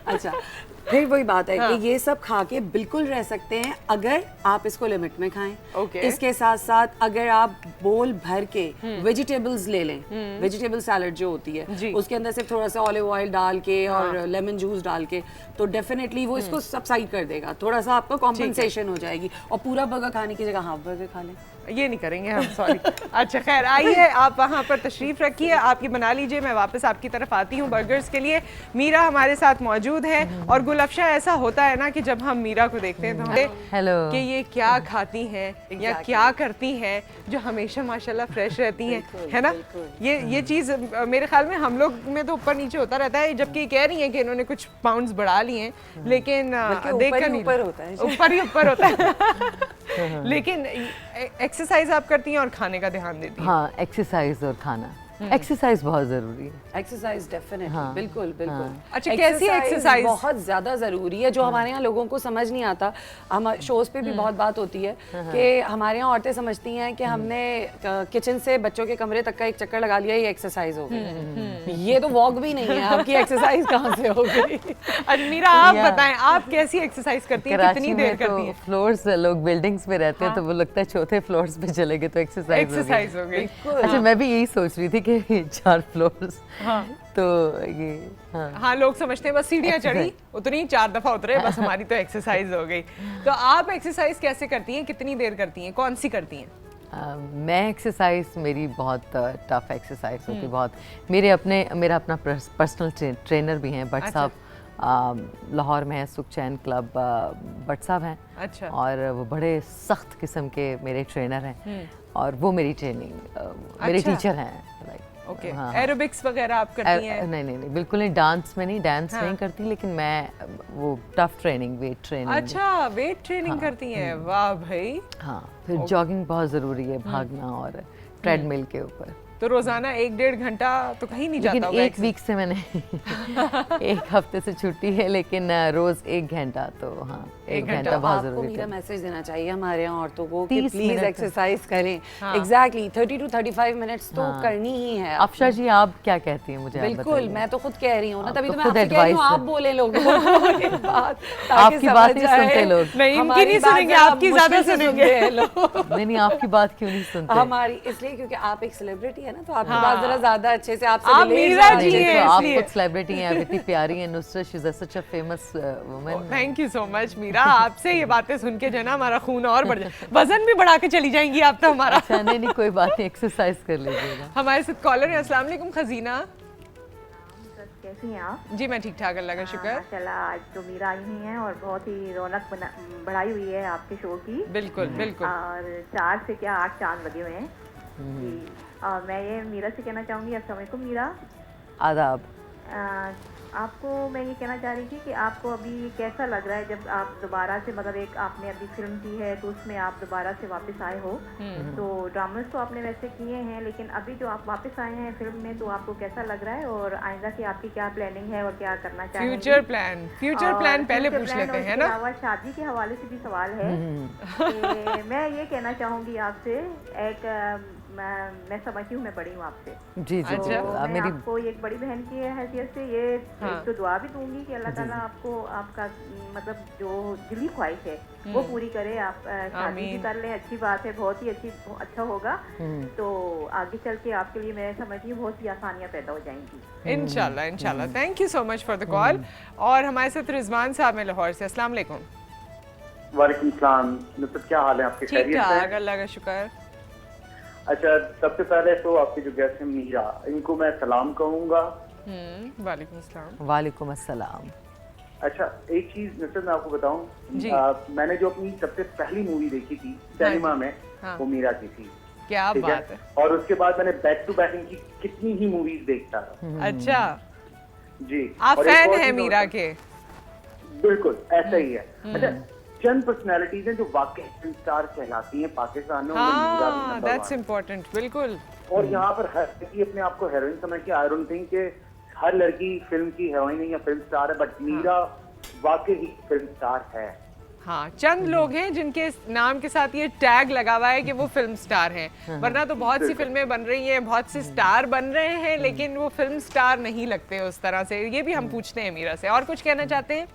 अच्छा, फिर वही बात है हाँ। कि ये सब खा के बिल्कुल रह सकते हैं अगर आप इसको लिमिट में खाएं। ओके। इसके साथ साथ अगर आप बोल भर के वेजिटेबल्स ले लें, वेजिटेबल सैलड जो होती है उसके अंदर सिर्फ थोड़ा सा ऑलिव ऑयल डाल के और लेमन जूस डाल के, तो डेफिनेटली वो इसको सबसाइड कर देगा, थोड़ा सा आपको कॉम्पनसेशन हो जाएगी। और पूरा बर्गर खाने की जगह हाफ बर्गर खा लें। ये नहीं करेंगे हम, सॉरी। अच्छा खैर, आइए आप वहाँ पर तशरीफ़ रखिए, आपकी बना लीजिए, मैं वापस आपकी तरफ आती हूँ बर्गर्स के लिए। मीरा हमारे साथ मौजूद है। और गुलफशा, ऐसा होता है ना कि जब हम मीरा को देखते हैं तो हमें हेलो कि ये क्या खाती हैं या क्या करती हैं जो हमेशा माशाल्लाह फ्रेश रहती हैं, है ना? ये चीज़ मेरे ख्याल में हम लोग में तो ऊपर नीचे होता रहता है, जबकि कह रही हैं कि इन्होंने कुछ पाउंड्स बढ़ा लिए हैं, लेकिन देखकर नहीं, ऊपर होता है, ऊपर ही ऊपर होता है। लेकिन एक्सरसाइज आप करती हैं और खाने का ध्यान देती हैं। हाँ, एक्सरसाइज और खाना, एक्सरसाइज बहुत ज़रूरी है। एक्सरसाइज डेफिनेटली, हाँ, बिल्कुल बिल्कुल। अच्छा, कैसी एक्सरसाइज? बहुत ज़्यादा ज़रूरी है, जो हमारे यहाँ लोगों को समझ नहीं आता। हम शोज पे भी बहुत बात होती है कि हमारे यहाँ औरतें समझती हैं कि हमने किचन से बच्चों के कमरे तक का एक चक्कर लगा लिया, ये एक्सरसाइज हो गई। ये तो वॉक भी नहीं है, आपकी एक्सरसाइज कहाँ से हो गई? मीरा, आप बताएं, आप कैसी एक्सरसाइज करती हैं, कितनी देर करती हैं? फ्लोर्स, लोग बिल्डिंग्स में रहते हैं तो वो लगता है चौथे फ्लोर्स पे चले गए तो एक्सरसाइज हो गई। अच्छा, मैं भी यही सोच रही थी कि 4 फ्लोर्स, हाँ। तो ये हाँ, लोग समझते हैं बस सीढ़ियाँ चढ़ी, उतनी 4 दफ़ा उतरे, बस हमारी तो एक्सरसाइज हो गई। तो आप एक्सरसाइज कैसे करती हैं, कितनी देर करती हैं, कौन सी करती हैं? मैं एक्सरसाइज, मेरी बहुत टफ एक्सरसाइज होती है बहुत। मेरा अपना पर्सनल ट्रेनर भी हैं, भट्ट साहब, लाहौर में है, सुखचैन क्लब भट्ट साहब हैं। अच्छा। और वो बड़े सख्त किस्म के मेरे ट्रेनर हैं और वो मेरी ट्रेनिंग मेरे टीचर हैं। ओके, एरोबिक्स वगैरह आप करती हैं? नहीं, बिल्कुल नहीं, डांस नहीं करती, लेकिन मैं वो टफ ट्रेनिंग, वेट ट्रेनिंग। अच्छा, वेट ट्रेनिंग करती हैं, वाह भाई। हाँ, फिर जॉगिंग बहुत ज़रूरी है, भागना और ट्रेडमिल के ऊपर। तो रोजाना 1-1.5 घंटा तो कहीं नहीं जाता होगा? एक वीक से मैंने 1 हफ्ते से छुट्टी है, लेकिन रोज 1 घंटा, तो हाँ 1 घंटा बहुत जरूरी है। मेरा मैसेज देना चाहिए हमारे यहाँ औरतों को कि प्लीज एक्सरसाइज करें। एग्जैक्टली 30 to 35 मिनट्स तो करनी ही है। अफशा जी, आप क्या कहती हैं मुझे? बिल्कुल, मैं तो खुद कह रही हूँ ना, तभी तो मैं आपसे कह रही हूँ, आप बोले लोगों को आपकी बात नहीं सुनते लोग। नहीं, इनकी नहीं सुनेंगे, आपकी ज्यादा सुनेंगे। नहीं, आपकी बात क्यों नहीं सुनते? हमारी इसलिए क्योंकि आप एक सेलिब्रिटी है ना, तो आपकी बात जरा ज्यादा अच्छे से आप मीरा जी हैं, आप खुद सेलिब्रिटी हैं, इतनी प्यारी हैं। Nusrat, she is such a famous woman. Thank you so much Meera, आपसे ये बातें सुन के जो ना हमारा खून और बढ़ जाए, वजन भी बढ़ा के चली जाएंगी आप तो हमारा। अच्छा, नहीं, कोई बात नहीं, एक्सरसाइज कर लीजिएगा। हमारे साथ कॉलर है। अस्सलाम वालेकुम खजीना। कैसी हैं आप? जी मैं ठीक ठाक, अल्लाह का शुक्र। माशाल्लाह, आज तो मीरा आई हुई हैं और बहुत ही रौनक बढ़ाई हुई है आपके शो की। बिल्कुल बिल्कुल। और 4 से क्या 8 चांद लगे हुए हैं। मैं ये मीरा से कहना चाहूँगी, अस्सलाम वालेकुम मीरा। आदाब। आपको मैं ये कहना चाह रही थी कि आपको अभी कैसा लग रहा है जब आप दोबारा से, मतलब एक आपने अभी फिल्म की है तो उसमें आप दोबारा से वापस आए हो, तो ड्रामास तो आपने वैसे किए हैं, लेकिन अभी जो आप वापस आए हैं फिल्म में, तो आपको कैसा लग रहा है और आइंदा की आपकी क्या प्लानिंग है और क्या करना चाहेंगे? फ्यूचर प्लान पहले पूछ लेते हैं ना। शादी के हवाले से भी सवाल है। मैं ये कहना चाहूँगी आपसे, एक मैं समझती हूँ, मैं बड़ी हूँ आपसे। जी जी। अच्छा, मैं आपको एक बड़ी बहन की हैसियत से ये तो दुआ भी दूंगी कि अल्लाह ताला आपको आपका मतलब जो दिली ख्वाहिश है वो पूरी करे। आप शादी भी कर लें, अच्छी बात है, बहुत ही अच्छा होगा। तो आगे चल के आपके लिए मैं समझती हूँ बहुत सी आसानियाँ पैदा हो जाएंगी इंशाल्लाह इंशाल्लाह। Thank you so much for the call. और हमारे साथ रिजवान साहब हैं लाहौर से। अस्सलाम वालेकुम। वालेकुम सलाम। नुसरत, क्या हाल है आपके? ठीक ठाक, अल्लाह का शुक्र। अच्छा, सबसे पहले तो आपके जो गेस्ट हैं मीरा, इनको मैं सलाम कहूँगा। वालेकुम अस्सलाम। वालेकुम अस्सलाम। अच्छा, एक चीज नुसरत मैं आपको बताऊं, मैंने जो अपनी सबसे पहली मूवी देखी थी सिनेमा में, वो मीरा की थी। क्या बात है। और उसके बाद मैंने बैक टू बैक इनकी कितनी ही मूवीज देखता था। अच्छा जी, आप फैन हैं मीरा के? बिल्कुल ऐसा ही है। अच्छा, चंद पर्सनैलिटीज हैं जो वाकई फिल्म स्टार कहलाती हैं पाकिस्तान में। हाँ, दैट्स इम्पोर्टेंट, बिल्कुल। और यहाँ पर हर लड़की अपने आप को हीरोइन समझ के, आई डोंट थिंक कि हर लड़की फिल्म की हीरोइन है या फिल्म स्टार है, बट मीरा वाकई ही फिल्म स्टार है। हाँ, चंद लोग हैं जिनके नाम के साथ ये टैग लगा हुआ है कि वो फिल्म स्टार हैं, वरना तो बहुत सी फिल्में बन रही हैं, बहुत से स्टार बन रहे हैं, लेकिन वो फिल्म स्टार नहीं लगते उस तरह से। ये भी हम पूछते हैं मीरा से। और कुछ कहना चाहते हैं?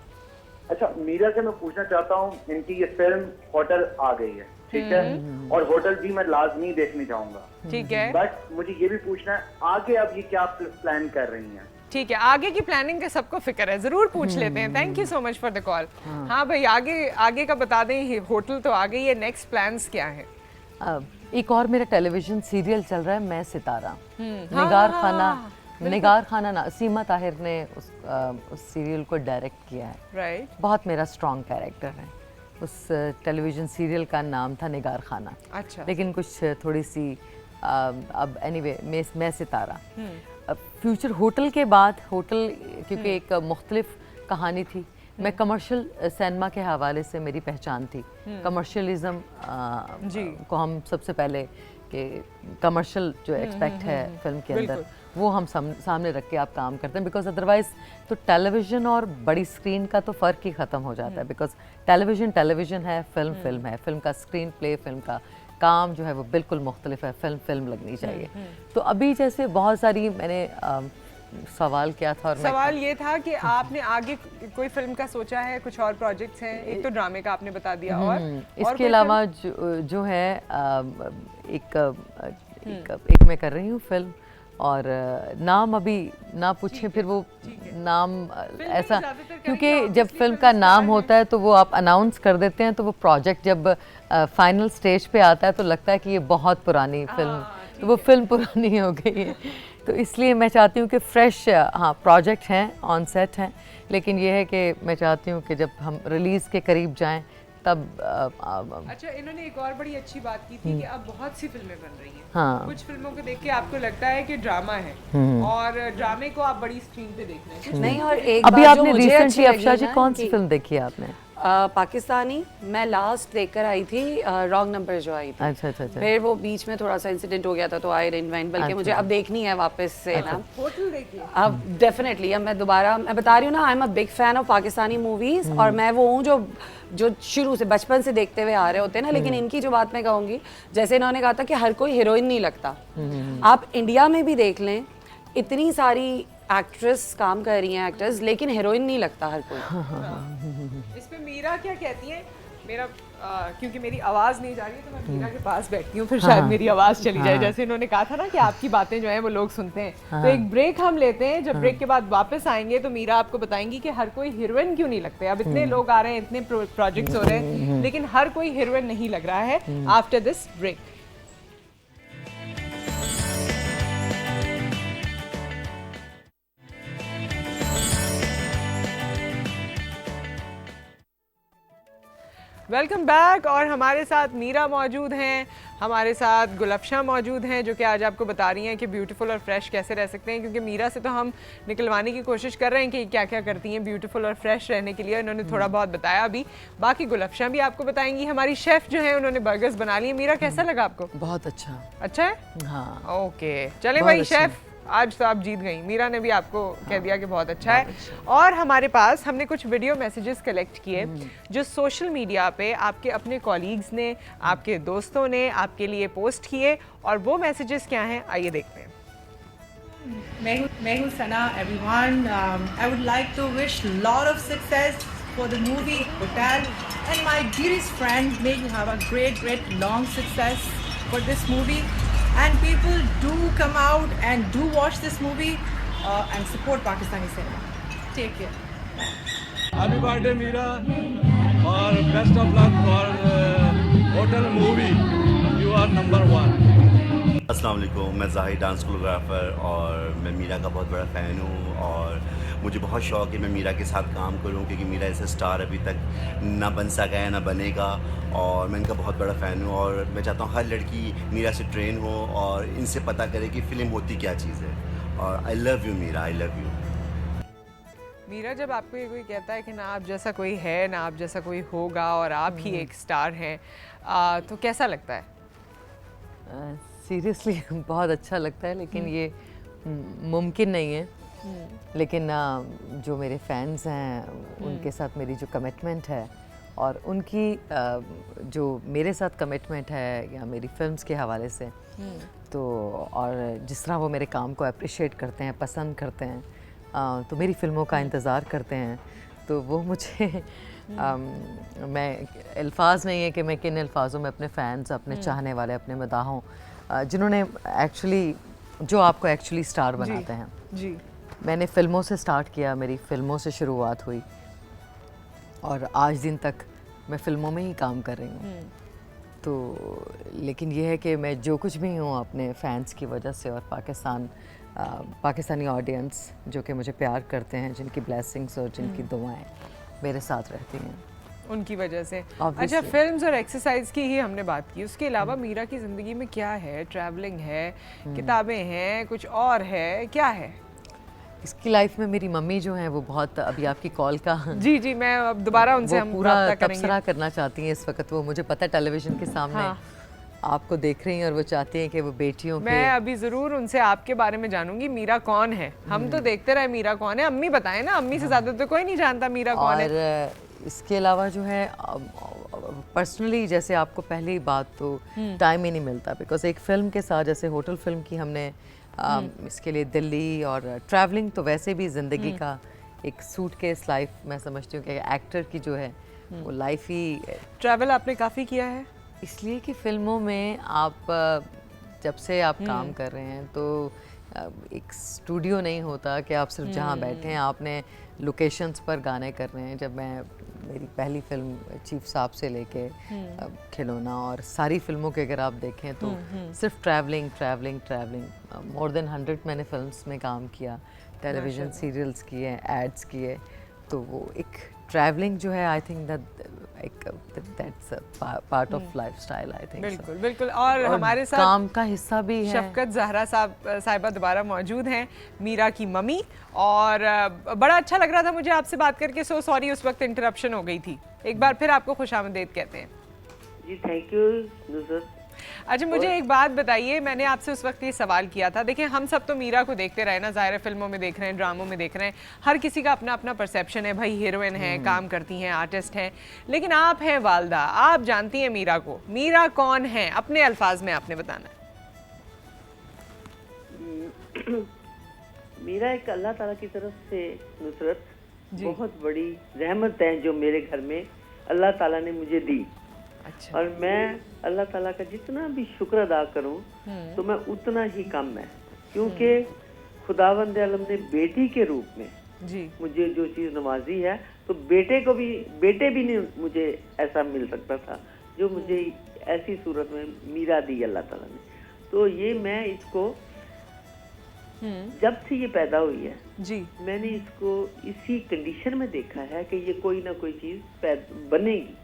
अच्छा, मीरा से मैं पूछना चाहता हूँ, इनकी ये फिल्म होटल आ गई है, ठीक है, और होटल भी मैं लाजमी देखने जाऊंगा, ठीक है, बट मुझे ये भी पूछना है आगे अब ये क्या प्लान कर रही हैं? ठीक है, आगे की प्लानिंग का सबको फिक्र है, जरूर पूछ लेते हैं। Thank you so much for the call. हाँ भाई, आगे का बता दें, होटल तो आ गई है, नेक्स्ट प्लान्स क्या है? एक और मेरा टेलीविजन सीरियल चल रहा है, मैं सितारा। निगार खाना ना, सीमा ताहिर ने उस सीरियल को डायरेक्ट किया है। राइट। बहुत मेरा स्ट्रॉन्ग कैरेक्टर है। उस टेलीविजन सीरियल का नाम था निगार खाना। अच्छा। लेकिन कुछ थोड़ी सी अब एनीवे मैं सितारा। फ्यूचर होटल के बाद, होटल क्योंकि एक मुख्तलिफ कहानी थी, मैं कमर्शियल सिनेमा के हवाले से मेरी पहचान थी। कमर्शियलिज्म को हम सबसे पहले कि कमर्शियल जो एक्सपेक्ट है फिल्म के अंदर, वो हम सामने रख के आप काम करते हैं, बिकॉज अदरवाइज तो टेलीविज़न और बड़ी स्क्रीन का तो फ़र्क ही ख़त्म हो जाता है। बिकॉज टेलीविज़न है, फिल्म है, फिल्म का स्क्रीन प्ले, फिल्म का काम जो है वो बिल्कुल मुख्तलिफ है। फिल्म लगनी चाहिए। तो अभी जैसे बहुत सारी मैंने सवाल क्या था? और सवाल ये था कि आपने आगे कोई फिल्म का सोचा है? कुछ और प्रोजेक्ट्स हैं? एक तो ड्रामे का आपने बता दिया, और इसके अलावा जो है एक मैं कर रही हूँ फिल्म, और नाम अभी ना पूछें, फिर वो नाम ऐसा, क्योंकि जब फिल्म का नाम होता है तो वो आप अनाउंस कर देते हैं, तो वो प्रोजेक्ट जब फाइनल स्टेज पे आता है तो लगता है कि ये बहुत पुरानी फिल्म, तो वो फिल्म पुरानी हो गई है। तो इसलिए मैं चाहती हूँ कि फ्रेश, हाँ, प्रोजेक्ट हैं, ऑन सेट हैं, लेकिन ये है कि मैं चाहती हूँ कि जब हम रिलीज़ के करीब जाएं तब अच्छा, इन्होंने एक और बड़ी अच्छी बात की थी कि अब बहुत सी फिल्में बन रही हैं। हाँ। कुछ फिल्मों को देख के आपको लगता है कि ड्रामा है, और ड्रामे को आप बड़ी स्क्रीन पे देख रहे हैं। नहीं, और एक अभी बात आपने जो मुझे रिसेंटली, अच्छी अफशा जी, लगी कौन सी फिल्म देखी है आपने? पाकिस्तानी मैं लास्ट देखकर आई थी, रॉन्ग नंबर जो आई थी। अच्छा। फिर वो बीच में थोड़ा सा इंसिडेंट हो गया था, तो आई डिडंट वांट, बल्कि मुझे अब देखनी है वापस से ना। होटल देखिए अब डेफिनेटली, अब मैं दोबारा, मैं बता रही हूँ ना, आई am a big fan of Pakistani movies, और मैं वो हूँ जो शुरू से बचपन से देखते हुए आ रहे होते हैं ना। लेकिन इनकी जो बात मैं कहूँगी, जैसे इन्होंने कहा था कि हर कोई हीरोइन नहीं लगता, आप इंडिया में भी देख लें, इतनी सारी एक्ट्रेस काम कर रही हैं, एक्टर्स, लेकिन हीरोइन नहीं लगता हर कोई। इस पे मीरा क्या कहती है? मेरा क्योंकि मेरी आवाज़ नहीं जा रही है, तो मैं मीरा के पास बैठती हूँ, फिर शायद मेरी आवाज़ चली जाए। जैसे इन्होंने कहा था ना कि आपकी बातें जो है वो लोग सुनते हैं। तो एक ब्रेक हम लेते हैं, जब ब्रेक के बाद वापस आएंगे तो मीरा आपको बताएंगी कि हर कोई हीरोइन क्यों नहीं लगते। अब इतने लोग आ रहे हैं, इतने प्रोजेक्ट्स हो रहे हैं, लेकिन हर कोई हीरोइन नहीं लग रहा है। After this break. Welcome back. और हमारे साथ मीरा मौजूद हैं, हमारे साथ गुलफशा मौजूद हैं, जो कि आज आपको बता रही हैं कि ब्यूटीफुल और फ्रेश कैसे रह सकते हैं। क्योंकि मीरा से तो हम निकलवाने की कोशिश कर रहे हैं कि क्या क्या करती हैं ब्यूटीफुल और फ्रेश रहने के लिए। इन्होंने थोड़ा बहुत बताया अभी, बाकी गुलफशा भी आपको बताएंगी। हमारी शेफ़ जो है उन्होंने बर्गर्स बना लिए। मीरा, कैसा लगा आपको? बहुत अच्छा। अच्छा है? हाँ। ओके, चले भाई शेफ़, आज तो आप जीत गई। मीरा ने भी आपको कह दिया कि बहुत अच्छा है। और हमारे पास हमने कुछ वीडियो मैसेजेस कलेक्ट किए जो सोशल मीडिया पे आपके अपने कॉलीग्स ने, आपके दोस्तों ने आपके लिए पोस्ट किए, और वो मैसेजेस क्या हैं आइए देखते हैं। मैं हूँ Sana everyone. I would like to wish lot of success for the movie Hotel, and my dearest friend, may you have a great long success for this movie, and people do come out and do watch this movie and support Pakistani cinema. Take care. Happy birthday Meera, और best of luck for Hotel movie. You are number one. अस्सलाम वालेकुम, मैं Zahid dance choreographer, और मैं मीरा का बहुत बड़ा fan हूँ, और मुझे बहुत शौक़ है मैं मीरा के साथ काम करूँ, क्योंकि मीरा ऐसा स्टार अभी तक ना बन सका है ना बनेगा, और मैं इनका बहुत बड़ा फ़ैन हूँ। और मैं चाहता हूँ हर लड़की मीरा से ट्रेन हो और इनसे पता करे कि फ़िल्म होती क्या चीज़ है। और I love you Meera, I love you. Meera, जब आपको ये कोई कहता है कि ना आप जैसा कोई है ना आप जैसा कोई होगा और आप ही एक स्टार हैं, तो कैसा लगता है? सीरियसली बहुत अच्छा लगता है, लेकिन ये मुमकिन नहीं है। लेकिन जो मेरे फैंस हैं उनके साथ मेरी जो कमिटमेंट है और उनकी जो मेरे साथ कमिटमेंट है या मेरी फिल्म्स के हवाले से, तो और जिस तरह वो मेरे काम को अप्रिशिएट करते हैं, पसंद करते हैं, तो मेरी फ़िल्मों का इंतज़ार करते हैं, तो वो मुझे मैं अल्फाज नहीं है कि मैं किन अल्फाजों में अपने फ़ैन्स, अपने चाहने वाले, अपने मदाहों, जिन्होंने एक्चुअली जो आपको एक्चुअली स्टार बनाते हैं। जी, मैंने फ़िल्मों से स्टार्ट किया, मेरी फ़िल्मों से शुरुआत हुई और आज दिन तक मैं फ़िल्मों में ही काम कर रही हूँ। तो लेकिन ये है कि मैं जो कुछ भी हूँ अपने फ़ैन्स की वजह से और पाकिस्तानी ऑडियंस जो कि मुझे प्यार करते हैं, जिनकी ब्लेसिंग्स और जिनकी दुआएं मेरे साथ रहती हैं, उनकी वजह से। अच्छा, फिल्म्स और एक्सरसाइज की ही हमने बात की, उसके अलावा मीरा की ज़िंदगी में क्या है? ट्रैवलिंग है, किताबें हैं, कुछ और है, क्या है? इसकी लाइफ में मेरी मम्मी जो हैं वो बहुत, अभी आपकी कॉल का जी जी, मैं अब दोबारा उनसे हम पूरा बात करेंगे। तबसरा करना चाहती हैं इस वक्त। वो मुझे पता है टेलीविज़न के सामने आपको देख रही हैं और वो चाहती हैं कि वो बेटियों मैं अभी ज़रूर उनसे आपके बारे में जानूंगी, मीरा कौन है। हम तो देखते रहे मीरा कौन है, अम्मी बताएं ना, अम्मी से ज़्यादा तो कोई नहीं जानता मीरा कौन है। और इसके अलावा जो है पर्सनली, जैसे आपको पहली बात तो टाइम ही नहीं मिलता, बिकॉज एक फ़िल्म के साथ, जैसे होटल फिल्म की हमने इसके लिए दिल्ली, और ट्रैवलिंग तो वैसे भी ज़िंदगी का एक सूटकेस लाइफ मैं समझती हूँ कि एक्टर की जो है वो लाइफ ही। ट्रैवल आपने काफ़ी किया है? इसलिए कि फ़िल्मों में आप जब से आप काम कर रहे हैं तो एक स्टूडियो नहीं होता कि आप सिर्फ जहाँ बैठे हैं, आपने लोकेशंस पर गाने कर रहे हैं। जब मैं मेरी पहली फिल्म चीफ साहब से लेके खिलौना और सारी फिल्मों के अगर आप देखें तो सिर्फ travelling travelling travelling, more than 100 मैंने फिल्म्स में काम किया, टेलीविज़न सीरियल्स किए, एड्स किए, तो वो एक ट्रैवलिंग जो है, I think that's part of lifestyle, I think. बिल्कुल बिल्कुल। और हमारे साथ काम का हिस्सा भी है। शफकत ज़हरा साहिबा दोबारा मौजूद हैं, मीरा की मम्मी, और बड़ा अच्छा लग रहा था मुझे आपसे बात करके। सो सॉरी, उस वक्त इंटरप्शन हो गई थी। एक बार फिर आपको खुशामदीद कहते हैं। जी थैंक यू नुसरत। अच्छा, मुझे एक बात बताइए, मैंने आपसे उस वक्त ये सवाल किया था, देखिए हम सब तो मीरा को देखते रहे ना, ज़ाहिर फिल्मों में देख रहे हैं, ड्रामों में देख रहे हैं, हर किसी का अपना अपना परसेप्शन है, भाई हीरोइन है, काम करती हैं, आर्टिस्ट हैं, लेकिन आप हैं वालदा, आप जानती हैं मीरा को, मीरा कौन है? अपने अल्फाज में आपने बताना है। मीरा एक अल्लाह ताला की तरफ से नुसरत बहुत बड़ी रहमत है जो मेरे घर में अल्लाह ताला ने मुझे दी। अच्छा। और मैं अल्लाह ताला का जितना भी शुक्र अदा करूं तो मैं उतना ही कम है, क्योंकि खुदावंद आलम ने बेटी के रूप में मुझे जो चीज़ नवाजी है, तो बेटे भी नहीं मुझे ऐसा मिल सकता था जो मुझे ऐसी सूरत में मीरा दी अल्लाह ताला ने। तो ये मैं इसको जब से ये पैदा हुई है जी, मैंने इसको इसी कंडीशन में देखा है कि ये कोई ना कोई चीज़ बनेगी।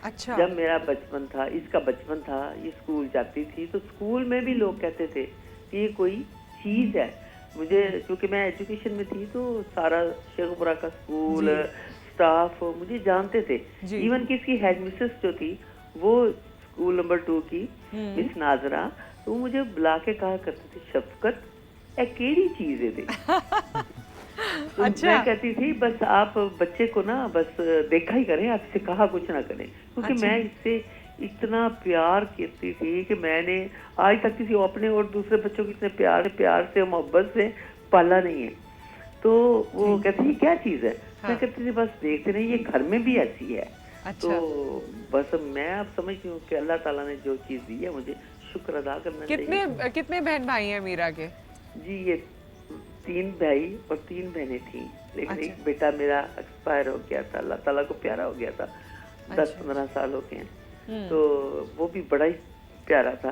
अच्छा। जब मेरा बचपन था, इसका बचपन था, ये स्कूल जाती थी, तो स्कूल में भी लोग कहते थे कि ये कोई चीज़ है। मुझे, क्योंकि मैं एजुकेशन में थी, तो सारा शेखपुरा का स्कूल स्टाफ मुझे जानते थे। इवन कि इसकी हेड मिसेस जो थी वो स्कूल नंबर 2 की मिस नाजरा, तो मुझे बुला के कहा करते थे, शफकत केड़ी चीज़ है दे। तो अच्छा। मैं कहती थी बस आप बच्चे को ना बस देखा ही करें, आपसे कहा कुछ ना करें, क्योंकि अच्छा। मैं इससे इतना प्यार करती थी कि मैंने आज तक किसी अपने और दूसरे बच्चों को इतने प्यार से मोहब्बत से पाला नहीं है। तो वो कहती क्या चीज़ है? हाँ। मैं कहती थी बस देखते नहीं, ये घर में भी ऐसी है। अच्छा। तो बस मैं अब समझती हूँ कि अल्लाह ताला ने जो चीज़ दी है मुझे शुक्र अदा करना चाहिए। कितने बहन भाई हैं मीरा के? जी ये 3 भाई और 3 बहनें थी, लेकिन अच्छा। एक बेटा मेरा एक्सपायर हो गया था, अल्लाह ताला को प्यारा हो गया था। अच्छा। 10-15 साल हो गए हैं, तो वो भी बड़ा ही प्यारा था।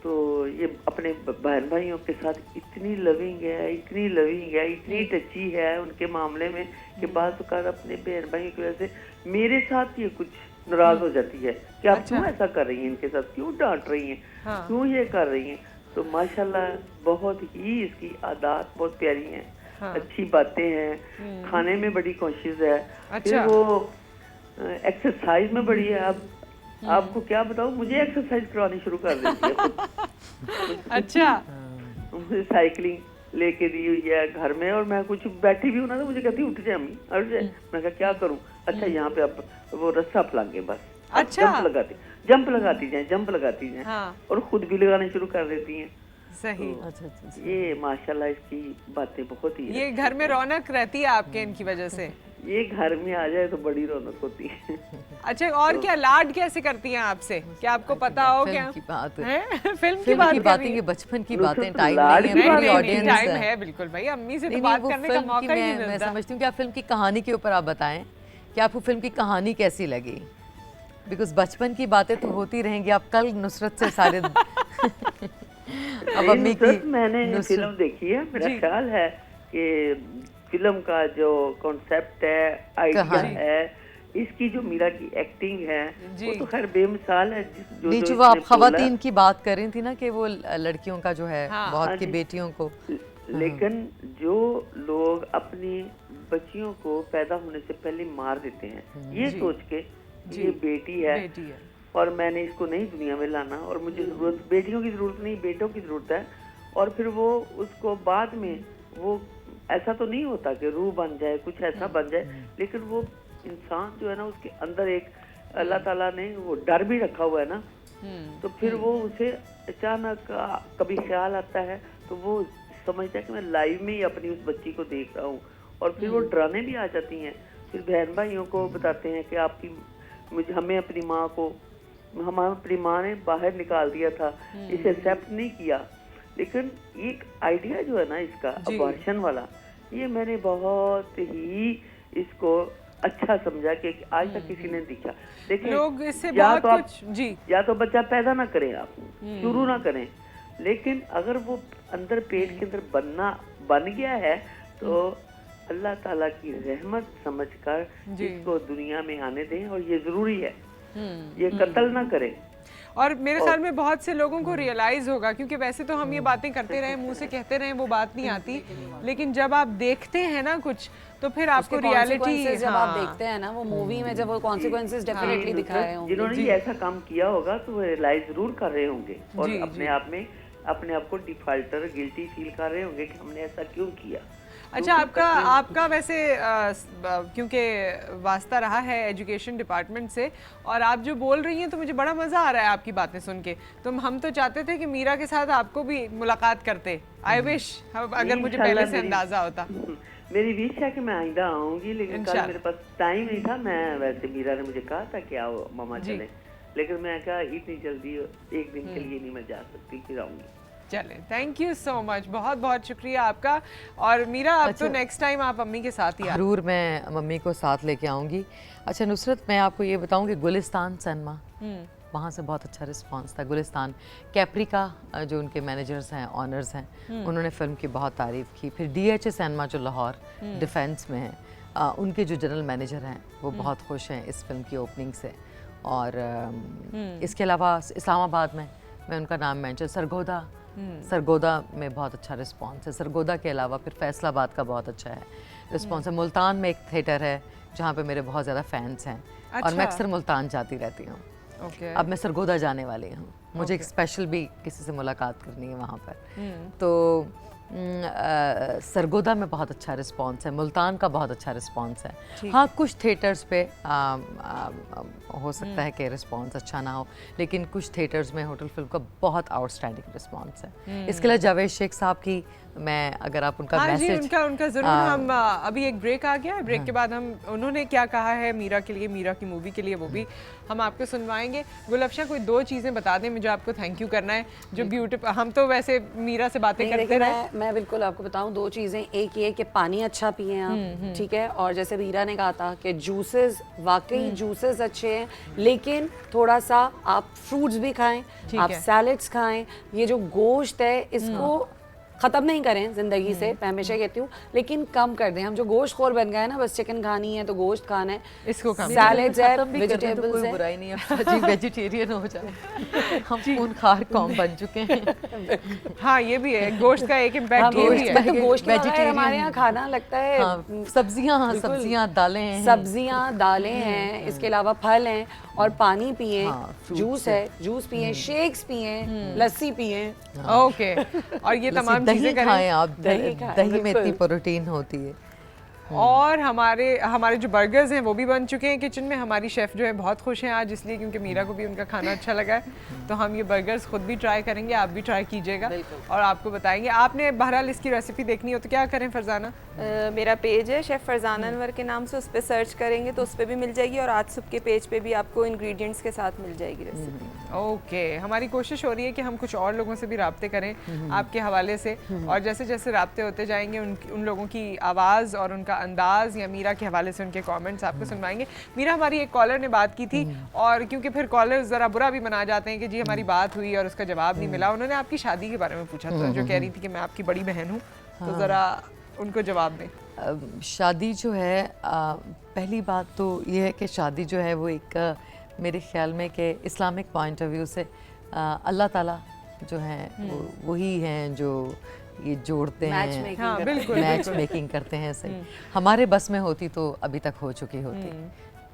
तो ये अपने बहन भाइयों के साथ इतनी लविंग है, इतनी टची है उनके मामले में कि बात कर अपने बहन भाइयों की वजह से मेरे साथ ये कुछ नाराज हो जाती है कि आप क्यों ऐसा कर रही हैं, इनके साथ क्यों डांट रही हैं, क्यों ये कर रही हैं। तो माशाल्लाह बहुत ही इसकी आदत बहुत प्यारी हैं। अच्छी बातें हैं, खाने में बड़ी कॉन्शियस है। फिर अच्छा। वो एक्सरसाइज में बड़ी है। अब आपको क्या बताऊं, मुझे एक्सरसाइज करवानी शुरू कर देती है खुद। अच्छा। मुझे साइकिलिंग लेके दी हुई है घर में, और मैं कुछ बैठी भी हूँ ना तो मुझे कहती उठ जाए अम्मी, उठ जाए। मैं कहा क्या करूँ, अच्छा यहाँ पे आप वो रस्सा फलांगे बस। अच्छा। जंप लगाती जाए हाँ। और खुद भी लगाने शुरू कर देती हैं। सही। तो ये माशाल्लाह इसकी बातें बहुत ही ये घर में रौनक रहती है आपके इनकी वजह से। ये घर में आ जाए तो बड़ी रौनक होती है। अच्छा, और क्या लाड कैसे करती हैं आपसे, क्या आपको पता हो क्या? फिल्म की बात है? फिल्म की बातें, ये बचपन की बातें, टाइम है बिल्कुल भाई, अम्मी से तो बात करने का मौका ही नहीं मिलता। मैं समझती हूँ कि आप फिल्म की कहानी के ऊपर आप बताएं कि आपको फिल्म की कहानी कैसी लगी, बिकॉज बचपन की बातें तो होती रहेंगी। आप कल नुसरत से सारे अब अम्मी की मैंने फिल्म देखी है, मेरा ख्याल है कि फिल्म का जो कॉन्सेप्ट है, आइडिया है, इसकी जो मीरा की एक्टिंग है वो तो खैर बेमिसाल है। जो वो आप खवातीन की बात कर रही थी ना कि वो लड़कियों का जो है बहुत की बेटियों को, लेकिन जो लोग अपनी बच्चियों को पैदा होने से पहले मार देते हैं ये सोच के ये बेटी है और मैंने इसको नहीं दुनिया में लाना, और मुझे जरूरत बेटियों की जरूरत नहीं, बेटों की जरूरत है। और फिर वो उसको बाद में वो ऐसा तो नहीं होता कि रूह बन जाए, कुछ ऐसा बन जाए, लेकिन वो इंसान जो है ना उसके अंदर एक अल्लाह ताला ने वो डर भी रखा हुआ है ना, तो फिर वो उसे अचानक कभी ख्याल आता है तो वो समझता है कि मैं लाइव में ही अपनी उस बच्ची को देख रहा हूँ, और फिर वो डराने भी आ जाती हैं। फिर बहन भाइयों को बताते हैं कि आपकी हमें अपनी माँ को हमारी अपनी माँ ने बाहर निकाल दिया था, इसे एक्सेप्ट नहीं किया। लेकिन एक आइडिया जो है ना इसका अबॉर्शन वाला, ये मैंने बहुत ही इसको अच्छा समझा कि आज तक किसी ने दिखा। देखिए लोग इससे या बहुत तो आप कुछ जी या तो बच्चा पैदा ना करें, आप शुरू ना करें, लेकिन अगर वो अंदर पेट के अंदर बन गया है तो अल्लाह ताला की रहमत समझकर इसको दुनिया में आने दें, और ये जरूरी है, ये कत्ल ना करें। और मेरे ख्याल में बहुत से लोगों को रियलाइज होगा, क्योंकि वैसे तो हम ये बातें करते रहे, मुंह से कहते रहे, वो बात नहीं आती, लेकिन जब आप देखते हैं ना कुछ तो फिर आपको रियलिटी जब आप देखते हैं ना वो मूवी में, जब वो कॉन्सिक्वेंसेस डेफिनेटली दिखाए होंगे। जिन्होंने ऐसा काम किया होगा तो वो रियलाइज जरूर कर रहे होंगे और अपने आप को डिफॉल्टर गिल्टी फील कर रहे होंगे कि हमने ऐसा क्यों किया। अच्छा, आपका वैसे क्योंकि वास्ता रहा है एजुकेशन डिपार्टमेंट से, और आप जो बोल रही हैं तो मुझे बड़ा मज़ा आ रहा है आपकी बातें सुन के। तो हम तो चाहते थे कि मीरा के साथ आपको भी मुलाकात करते। आई विश अगर मुझे पहले से अंदाज़ा होता। मेरी विश है कि मैं आइंदा आऊँगी, लेकिन कल मेरे पास टाइम नहीं था। मैं वैसे मीरा ने मुझे कहा था कि आओ मामा चले, लेकिन मैं कहा इतनी जल्दी एक दिन के लिए नहीं मैं जा सकती, फिर आऊँगी। चले, थैंक यू सो मच, बहुत बहुत शुक्रिया आपका। और मीरा अब तो नेक्स्ट टाइम आप मम्मी के साथ ही आ। जरूर मैं मम्मी को साथ लेके आऊँगी। अच्छा नुसरत, मैं आपको ये बताऊँ कि गुलिस्तान सिनेमा, वहाँ से बहुत अच्छा रिस्पांस था। गुलिस्तान कैप्रिका जो उनके मैनेजर्स हैं, ऑनर्स हैं, उन्होंने फिल्म की बहुत तारीफ़ की। फिर DHA सिनेमा जो लाहौर डिफेंस में है, उनके जो जनरल मैनेजर हैं वो बहुत खुश हैं इस फिल्म की ओपनिंग से। और इसके अलावा इस्लामाबाद में मैं उनका नाम मेंशन, सरगोदा में बहुत अच्छा रिस्पांस है। सरगोदा के अलावा फिर फैसलाबाद का बहुत अच्छा है रिस्पांस है। मुल्तान में एक थिएटर है जहाँ पे मेरे बहुत ज़्यादा फैंस हैं। और मैं अक्सर मुल्तान जाती रहती हूँ। अब मैं सरगोदा जाने वाली हूँ, मुझे एक स्पेशल भी किसी से मुलाकात करनी है वहाँ पर। तो सरगोदा में बहुत अच्छा रिस्पांस है, मुल्तान का बहुत अच्छा रिस्पांस है। हाँ, कुछ थिएटर्स पे हो सकता है कि रिस्पांस अच्छा ना हो, लेकिन कुछ थिएटर्स में होटल फिल्म का बहुत आउटस्टैंडिंग रिस्पांस है। इसके लिए जावेद शेख साहब की मैं, अगर आप उनका मैसेज उनका ज़रूर, हम अभी एक ब्रेक आ गया है, ब्रेक के बाद हम उन्होंने क्या कहा है मीरा के लिए, मीरा की मूवी के लिए, वो भी हम आपको सुनवाएंगे। गुलफ्शा, कोई 2 चीज़ें बता दें मुझे, आपको थैंक यू करना है जो ब्यूटीफुल, हम तो वैसे मीरा से बातें करते रहे। मैं बिल्कुल आपको बताऊं 2 चीज़ें। एक ये कि पानी अच्छा पिए आप, ठीक है, और जैसे मीरा ने कहा था कि जूसेस, वाकई जूसेस अच्छे हैं, लेकिन थोड़ा सा आप फ्रूट्स भी खाएं, आप सैलेड्स खाएं। ये जो गोश्त है इसको ख़त्म नहीं करें ज़िंदगी से, मैं हमेशा कहती हूँ, लेकिन कम कर दें। हम जो गोश्त खोर बन गए हैं ना, बस चिकन खानी है तो गोश्त खाना है, इसको सैलेड्स है, वेजिटेबल्स है, कोई बुराई नहीं है जी, वेजिटेरियन हो जाए, हम खूनखार कौम बन चुके हैं। हाँ ये भी है, गोश्त का एक इम्पैक्ट ये भी है, गोश्त वेजिटेरियन हमारे यहाँ खाना लगता है, सब्जियाँ दालें हैं, सब्जियाँ दालें हैं, इसके अलावा फल हैं, और पानी पिए, जूस है, जूस पिए, शेक्स पिए, लस्सी पिए। ओके, और ये तमाम चीजें खाएं आप, दही में इतनी प्रोटीन होती है। और हमारे जो बर्गर्स हैं वो भी बन चुके हैं किचन में। हमारी शेफ़ जो है बहुत खुश हैं आज, इसलिए क्योंकि मीरा को भी उनका खाना अच्छा लगा है। तो हम ये बर्गर्स खुद भी ट्राई करेंगे, आप भी ट्राई कीजिएगा और आपको बताएंगे। आपने बहरहाल इसकी रेसिपी देखनी हो तो क्या करें फरजाना? मेरा पेज है शेफ़ फरजाना अनवर के नाम से, उस पर सर्च करेंगे तो उस पर भी मिल जाएगी, और आज सुबह के पेज पे भी आपको इंग्रेडिएंट्स के साथ मिल जाएगी रेसिपी। ओके, हमारी कोशिश हो रही है कि हम कुछ और लोगों से भी राब्ते करें आपके हवाले से, और जैसे जैसे राब्ते होते जाएंगे उन लोगों की आवाज़ और उनका अंदाज या मीरा के हवाले से उनके कमेंट्स आपको सुनवाएंगे। मीरा, हमारी एक कॉलर ने बात की थी, और क्योंकि फिर कॉलर ज़रा बुरा भी मना जाते हैं कि जी हमारी बात हुई और उसका जवाब नहीं मिला, उन्होंने आपकी शादी के बारे में पूछा था, जो कह रही थी कि मैं आपकी बड़ी बहन हूँ, तो ज़रा उनको जवाब दें। शादी जो है, पहली बात तो ये है कि शादी जो है वो एक मेरे ख्याल में कि इस्लामिक पॉइंट ऑफ व्यू से अल्लाह ताला जो हैं वही हैं जो ये जोड़ते हैं, मैच मेकिंग करते हैं। सही, हमारे बस में होती तो अभी तक हो चुकी होती,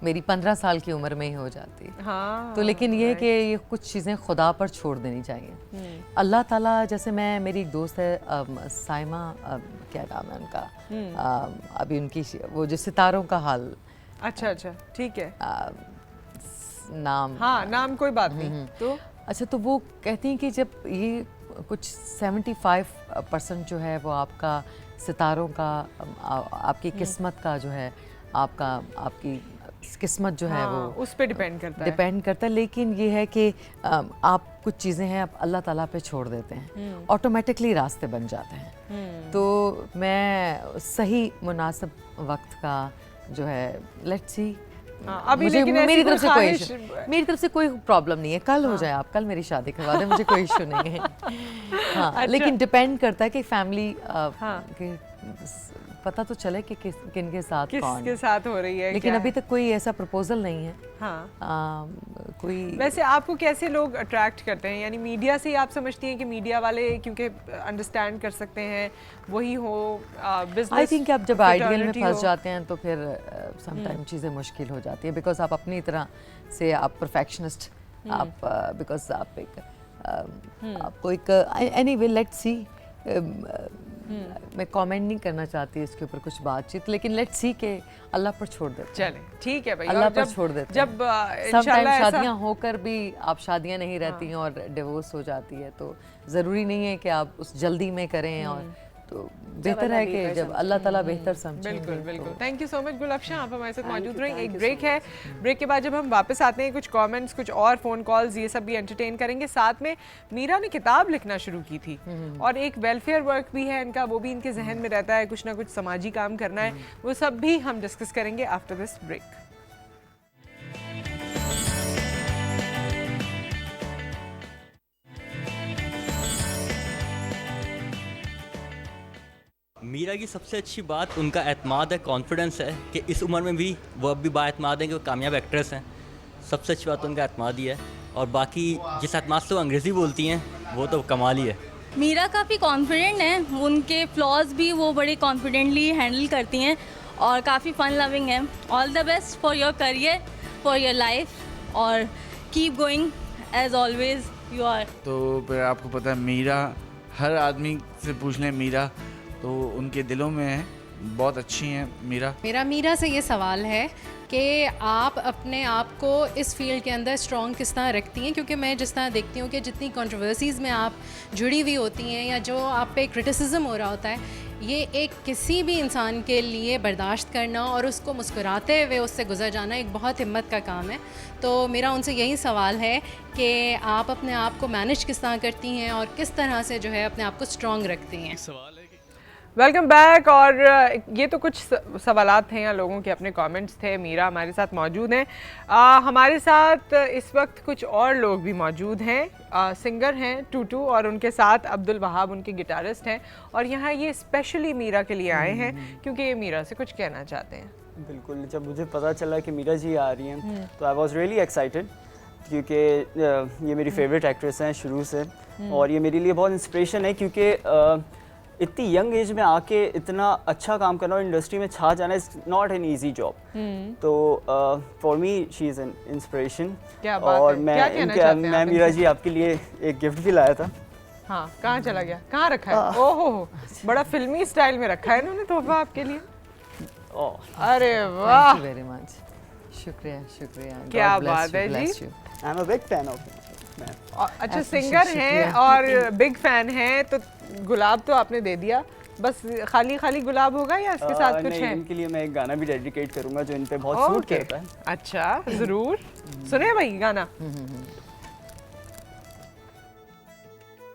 मेरी 15 साल की उम्र में ही हो जाती। हाँ, तो लेकिन ये है कि ये कुछ चीज़ें खुदा पर छोड़ देनी चाहिए। अल्लाह ताला, जैसे मेरी एक दोस्त है साइमा, क्या नाम है उनका, अभी उनकी वो जो सितारों का हाल, अच्छा ठीक है, नाम, हाँ नाम कोई बात नहीं, तो अच्छा, तो वो कहती हैं कि जब ये कुछ 75% जो है वो आपका सितारों का, आपकी किस्मत का जो है, आपकी किस्मत जो है वो उस पे डिपेंड करता है। लेकिन ये है कि आप कुछ चीज़ें हैं आप अल्लाह ताला पे छोड़ देते हैं, ऑटोमेटिकली रास्ते बन जाते हैं। तो मैं सही मुनासिब वक्त का जो है, लेट्स सी, अभी मेरी तरफ से कोई प्रॉब्लम नहीं है, कल हो जाए, आप कल मेरी शादी करवा दें, मुझे कोई इशू नहीं है। हाँ, अच्छा। लेकिन डिपेंड करता है कि फैमिली के पता तो चले कि किन के साथ, किसके साथ हो रही है, लेकिन अभी तक कोई ऐसा प्रपोजल नहीं है। हाँ। कोई वैसे आपको कैसे लोग अट्रैक्ट करते हैं, यानी मीडिया से ही आप समझती हैं कि मीडिया वाले क्योंकि अंडरस्टैंड कर सकते हैं, वही हो बिजनेस? आई थिंक आप जब आइडियल में फंस जाते हैं तो फिर समटाइम चीज़ें मुश्किल हो जाती है, बिकॉज आप अपनी तरह से आप परफेक्शनिस्ट, आप बिकॉज आप एक आपको एक एनीवे लेट्स सी, मैं कमेंट नहीं करना चाहती इसके ऊपर कुछ बातचीत, लेकिन लेट्स सी के अल्लाह पर छोड़ देते। चलें, ठीक है भाई, अल्लाह पर छोड़ देते। जब समटाइम शादियां होकर भी आप शादियां नहीं रहती हैं और डिवोर्स हो जाती है, तो ज़रूरी नहीं है कि आप उस जल्दी में करें, और तो बेहतर है कि जब अल्लाह ताला बेहतर समझे। बिल्कुल। Thank you so much Gulfsha, आप हमारे साथ मौजूद रहे। एक ब्रेक है, ब्रेक के बाद जब हम वापस आते हैं, कुछ कमेंट्स, कुछ और फ़ोन कॉल्स, ये सब भी एंटरटेन करेंगे। साथ में मीरा ने किताब लिखना शुरू की थी, और एक वेलफेयर वर्क भी है इनका, वो भी इनके जहन में रहता है, कुछ ना कुछ समाजी काम करना है, वो सब भी हम डिस्कस करेंगे आफ्टर दिस ब्रेक। मीरा की सबसे अच्छी बात उनका एतमाद है, कॉन्फिडेंस है कि इस उम्र में भी वो अब भी बाएतमाद हैं कि वो कामयाब एक्ट्रेस हैं। सबसे अच्छी बात उनका एतमाद ही है, और बाकी जिस एतमाद से वो अंग्रेज़ी बोलती हैं वो तो कमाल ही है। मीरा काफ़ी कॉन्फिडेंट हैं, उनके फ्लॉज भी वो बड़े कॉन्फिडेंटली हैंडल करती हैं और काफ़ी फ़न लविंग हैं। All the best for your career, for your life, और keep going as always you are. तो फिर आपको पता है, मीरा, हर आदमी से पूछ लें मीरा, तो उनके दिलों में है, बहुत अच्छी हैं मीरा। मेरा मीरा से ये सवाल है कि आप अपने आप को इस फील्ड के अंदर स्ट्रॉन्ग किस तरह रखती हैं, क्योंकि मैं जिस तरह देखती हूँ कि जितनी कंट्रोवर्सीज़ में आप जुड़ी हुई होती हैं या जो आप पे क्रिटिसिज्म हो रहा होता है, ये एक किसी भी इंसान के लिए बर्दाश्त करना और उसको मुस्कुराते हुए उससे गुजर जाना एक बहुत हिम्मत का काम है। तो मेरा उनसे यही सवाल है कि आप अपने आप को मैनेज किस तरह करती हैं और किस तरह से जो है अपने आप को स्ट्रॉन्ग रखती हैं। Welcome back. और ये तो कुछ सवालात थे या लोगों के अपने कमेंट्स थे। मीरा हमारे साथ मौजूद हैं। हमारे साथ इस वक्त कुछ और लोग भी मौजूद हैं। सिंगर हैं टूटू और उनके साथ अब्दुल वहाब उनके गिटारिस्ट हैं। और यहाँ ये स्पेशली मीरा के लिए आए हैं क्योंकि ये मीरा से कुछ कहना चाहते हैं। बिल्कुल, जब मुझे पता चला कि मीरा जी आ रही हैं तो आई वॉज रियली एक्साइटेड क्योंकि ये मेरी फेवरेट एक्ट्रेस हैं शुरू से और ये मेरे लिए बहुत इंस्पिरेशन है क्योंकि इतनी यंग एज में आके इतना अच्छा काम करना और इंडस्ट्री में छा जाना is not an easy job. तो for me she is an inspiration. और मैं मीरा जी आपके लिए एक गिफ्ट भी लाया था। हाँ, कहाँ चला गया, कहाँ रखा है? ओहो, बड़ा फिल्मी स्टाइल में रखा है इन्होंने तोहफा आपके लिए। अरे वाह, थैंक यू वेरी मच। शुक्रिया शुक्रिया, क्या बात है जी। I am a big fan of. अच्छा, सिंगर हैं और बिग फैन हैं तो गुलाब तो आपने दे दिया, बस खाली खाली गुलाब होगा या इसके साथ कुछ है? इनके लिए मैं एक गाना भी डेडिकेट करूंगा जो इन पे बहुत सूट करता है। अच्छा, जरूर सुने भाई गाना।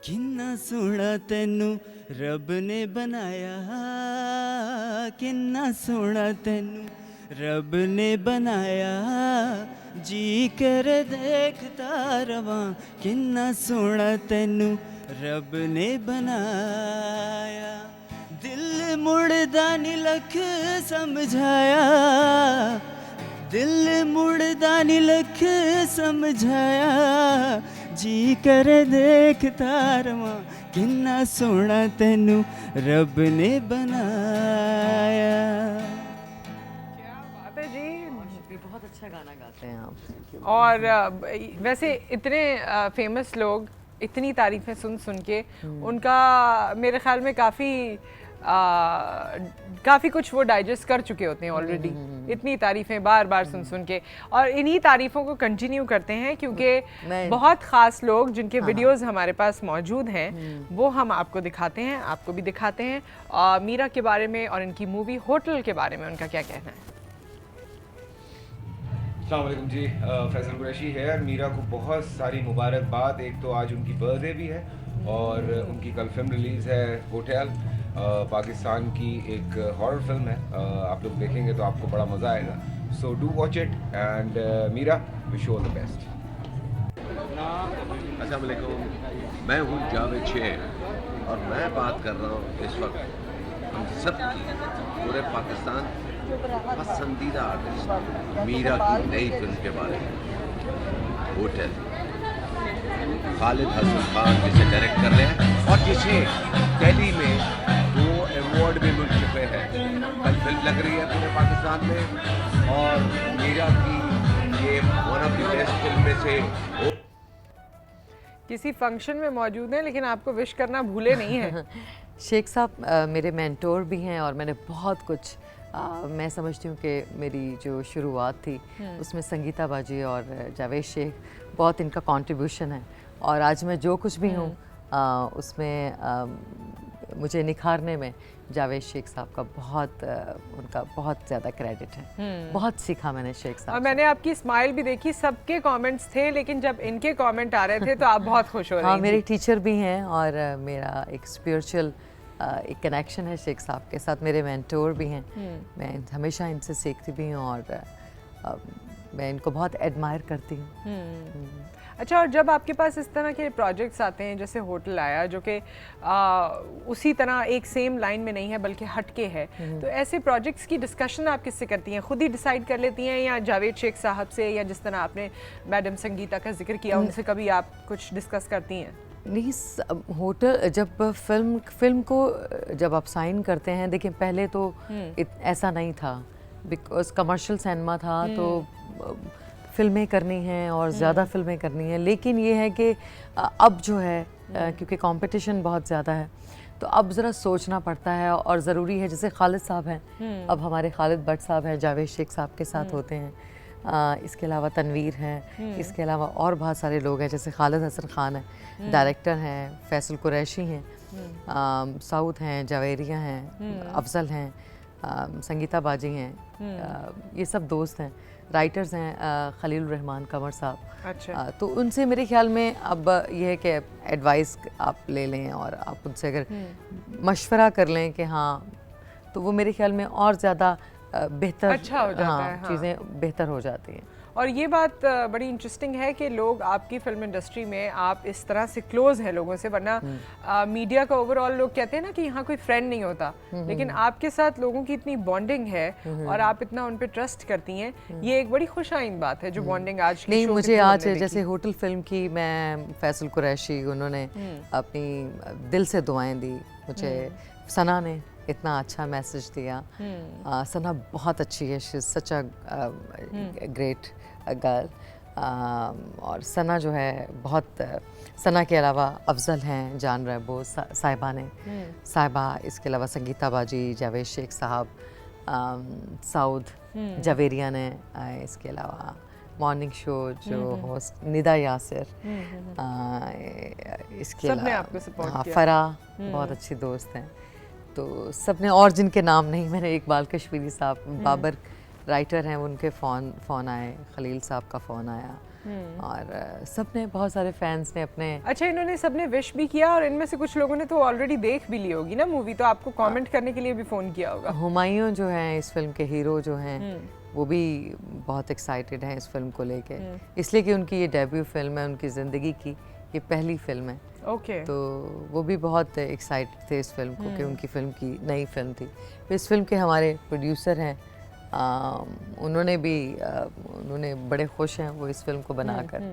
किन्ना सोहना तेनू रब ने बनाया, किन्ना सोहना तेनू रब ने बनाया, जी कर देखता रवां, किन्ना सोहना तेनू रब ने बनाया, दिल मुड़दा नी लख समझाया, दिल मुड़दा नी लख समझाया, जी कर देखता रवां, किन्ना सोहना तेनू रब ने बनाया। बहुत अच्छा गाना गाते हैं आप। और वैसे इतने फेमस लोग इतनी तारीफ़ें सुन सुन के उनका मेरे ख्याल में काफ़ी कुछ वो डाइजेस्ट कर चुके होते हैं ऑलरेडी। इतनी तारीफ़ें बार बार सुन सुन के और इन्हीं तारीफ़ों को कंटिन्यू करते हैं क्योंकि बहुत ख़ास लोग जिनके वीडियोस हमारे पास मौजूद हैं वो हम आपको दिखाते हैं, आपको भी दिखाते हैं मीरा के बारे में और इनकी मूवी होटल के बारे में उनका क्या कहना है। अस्सलाम वालेकुम जी, फैज़ल कुरैशी है। मीरा को बहुत सारी मुबारकबाद। एक तो आज उनकी बर्थडे भी है और उनकी कल फिल्म रिलीज़ है होटल, पाकिस्तान की एक हॉरर फिल्म है। आप लोग देखेंगे तो आपको बड़ा मज़ा आएगा। So do watch it and Meera wish you all the best. अस्सलाम वालेकुम, मैं हूँ जावेद शेख और मैं बात कर रहा हूँ इस वक्त हम सब की पूरे पाकिस्तान पसंदीदा आर्टिस्ट मीरा की नई फिल्म के बारे में, होटल। खालिद हसन खान जिसे डायरेक्ट कर रहे हैं और जिसे दिल्ली में 2 अवार्ड भी मिल चुके हैं। कल फिल्म लग रही है पूरे पाकिस्तान में और मीरा की ये one of the best film में से। किसी फंक्शन में मौजूद हैं लेकिन आपको विश करना भूले नहीं हैं। शेख साहब मेरे मेंटोर भी हैं और मैंने बहुत कुछ मैं समझती हूँ कि मेरी जो शुरुआत थी उसमें संगीता बाजी और जावेद शेख बहुत इनका कंट्रीब्यूशन है और आज मैं जो कुछ भी हूँ उसमें मुझे निखारने में जावेद शेख साहब का उनका बहुत ज़्यादा क्रेडिट है। बहुत सीखा मैंने शेख साहब। और मैंने आपकी स्माइल भी देखी, सबके कमेंट्स थे लेकिन जब इनके कमेंट आ रहे थे तो आप बहुत खुश हो रहे थे। हाँ, मेरे टीचर भी हैं और मेरा एक स्पिरिचुअल एक कनेक्शन है शेख साहब के साथ। मेरे मेंटोर भी हैं, मैं हमेशा इनसे सीखती भी हूँ और मैं इनको बहुत एडमायर करती हूँ। अच्छा, और जब आपके पास इस तरह के प्रोजेक्ट्स आते हैं जैसे होटल आया जो कि उसी तरह एक सेम लाइन में नहीं है बल्कि हटके है, तो ऐसे प्रोजेक्ट्स की डिस्कशन आप किससे करती हैं? खुद ही डिसाइड कर लेती हैं या जावेद शेख साहब से, या जिस तरह आपने मैडम संगीता का जिक्र किया उनसे कभी आप कुछ डिस्कस करती हैं? नहीं, होटल जब फिल्म को जब आप साइन करते हैं, देखिए पहले तो ऐसा नहीं था बिकॉज कमर्शियल सिनेमा था तो फिल्में करनी हैं और ज़्यादा फिल्में करनी हैं। लेकिन ये है कि अब जो है क्योंकि कंपटीशन बहुत ज़्यादा है तो अब ज़रा सोचना पड़ता है और ज़रूरी है। जैसे खालिद साहब हैं, अब हमारे खालिद भट्ट साहब हैं, जावेद शेख साहब के साथ होते हैं, इसके अलावा तनवीर हैं, इसके अलावा और बहुत सारे लोग हैं जैसे खालिद हसन खान है, डायरेक्टर हैं, फैसल कुरैशी हैं, साउद हैं, जावेरिया हैं, अफजल हैं, संगीता बाजी हैं, ये सब दोस्त हैं। राइटर्स हैं खलील रहमान कंवर साहब। अच्छा। तो उनसे मेरे ख्याल में अब ये है कि एडवाइस आप ले लें और आप उनसे अगर मशवरा कर लें कि हाँ, तो वो मेरे ख्याल में और ज़्यादा बेहतर अच्छा हो जाता है, हाँ। चीज़ें बेहतर हो जाती हैं। और ये बात बड़ी इंटरेस्टिंग है कि लोग आपकी फिल्म इंडस्ट्री में आप इस तरह से क्लोज हैं लोगों से, वरना मीडिया का ओवरऑल लोग कहते हैं ना कि यहाँ कोई फ्रेंड नहीं होता, लेकिन आपके साथ लोगों की इतनी बॉन्डिंग है और आप इतना उन पे ट्रस्ट करती हैं, ये एक बड़ी खुशाइन बात है जो बॉन्डिंग आज की नहीं, शो मुझे के आज हमने जैसे होटल फिल्म की मैं फैसल कुरैशी उन्होंने अपनी दिल से दुआएं दी मुझे, सना ने इतना अच्छा मैसेज दिया। सना बहुत अच्छी है, she is such a great girl. और सना जो है बहुत, सना के अलावा अफजल हैं, जान रैबो साहिबा ने, साहिबा, इसके अलावा संगीता बाजी, जावेद शेख साहब, साउद जवेरिया ने, इसके अलावा मॉर्निंग शो जो होस्ट निदा यासिर, इसके अलावा फरा बहुत अच्छी दोस्त हैं। तो सबने, और जिनके नाम नहीं, मैंने इकबाल कश्मीरी साहब, बाबर राइटर हैं, उनके फ़ोन आए, खलील साहब का फ़ोन आया, और सबने, बहुत सारे फैंस ने अपने, अच्छा, इन्होंने सबने विश भी किया और इनमें से कुछ लोगों ने तो ऑलरेडी देख भी ली होगी ना मूवी, तो आपको कमेंट करने के लिए भी फ़ोन किया होगा। हुमायूं जो हैं इस फिल्म के हीरो जो हैं वो भी बहुत एक्साइटेड हैं इस फिल्म को लेके, इसलिए कि उनकी ये डेब्यू फिल्म है, उनकी ज़िंदगी की ये पहली फिल्म है। ओके। तो वो भी बहुत एक्साइटेड थे इस फिल्म को कि उनकी फिल्म की नई फिल्म थी। तो इस फिल्म के हमारे प्रोड्यूसर हैं, उन्होंने बड़े खुश हैं वो इस फिल्म को बनाकर।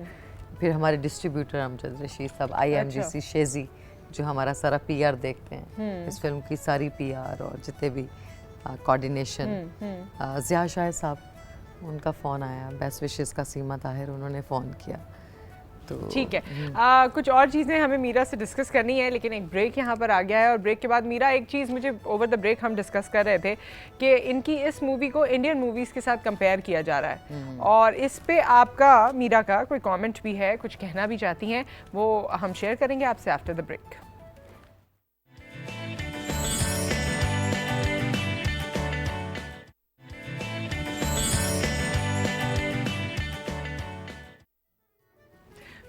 फिर हमारे डिस्ट्रीब्यूटर अमजद रशीद साहब, IMGC शेजी, जो हमारा सारा PR देखते हैं इस फिल्म की, सारी PR और जितने भी कोऑर्डिनेशन, ज़िया शाह साहब, उनका फ़ोन आया, बेस्ट विशेस का सीमा ताहिर, उन्होंने फ़ोन किया। तो ठीक है, कुछ और चीज़ें हमें मीरा से डिस्कस करनी है, लेकिन एक ब्रेक यहाँ पर आ गया है, और ब्रेक के बाद मीरा, एक चीज़ मुझे ओवर द ब्रेक हम डिस्कस कर रहे थे कि इनकी इस मूवी को इंडियन मूवीज़ के साथ कंपेयर किया जा रहा है, और इस पे आपका, मीरा का कोई कमेंट भी है, कुछ कहना भी चाहती हैं, वो हम शेयर करेंगे आपसे after the break.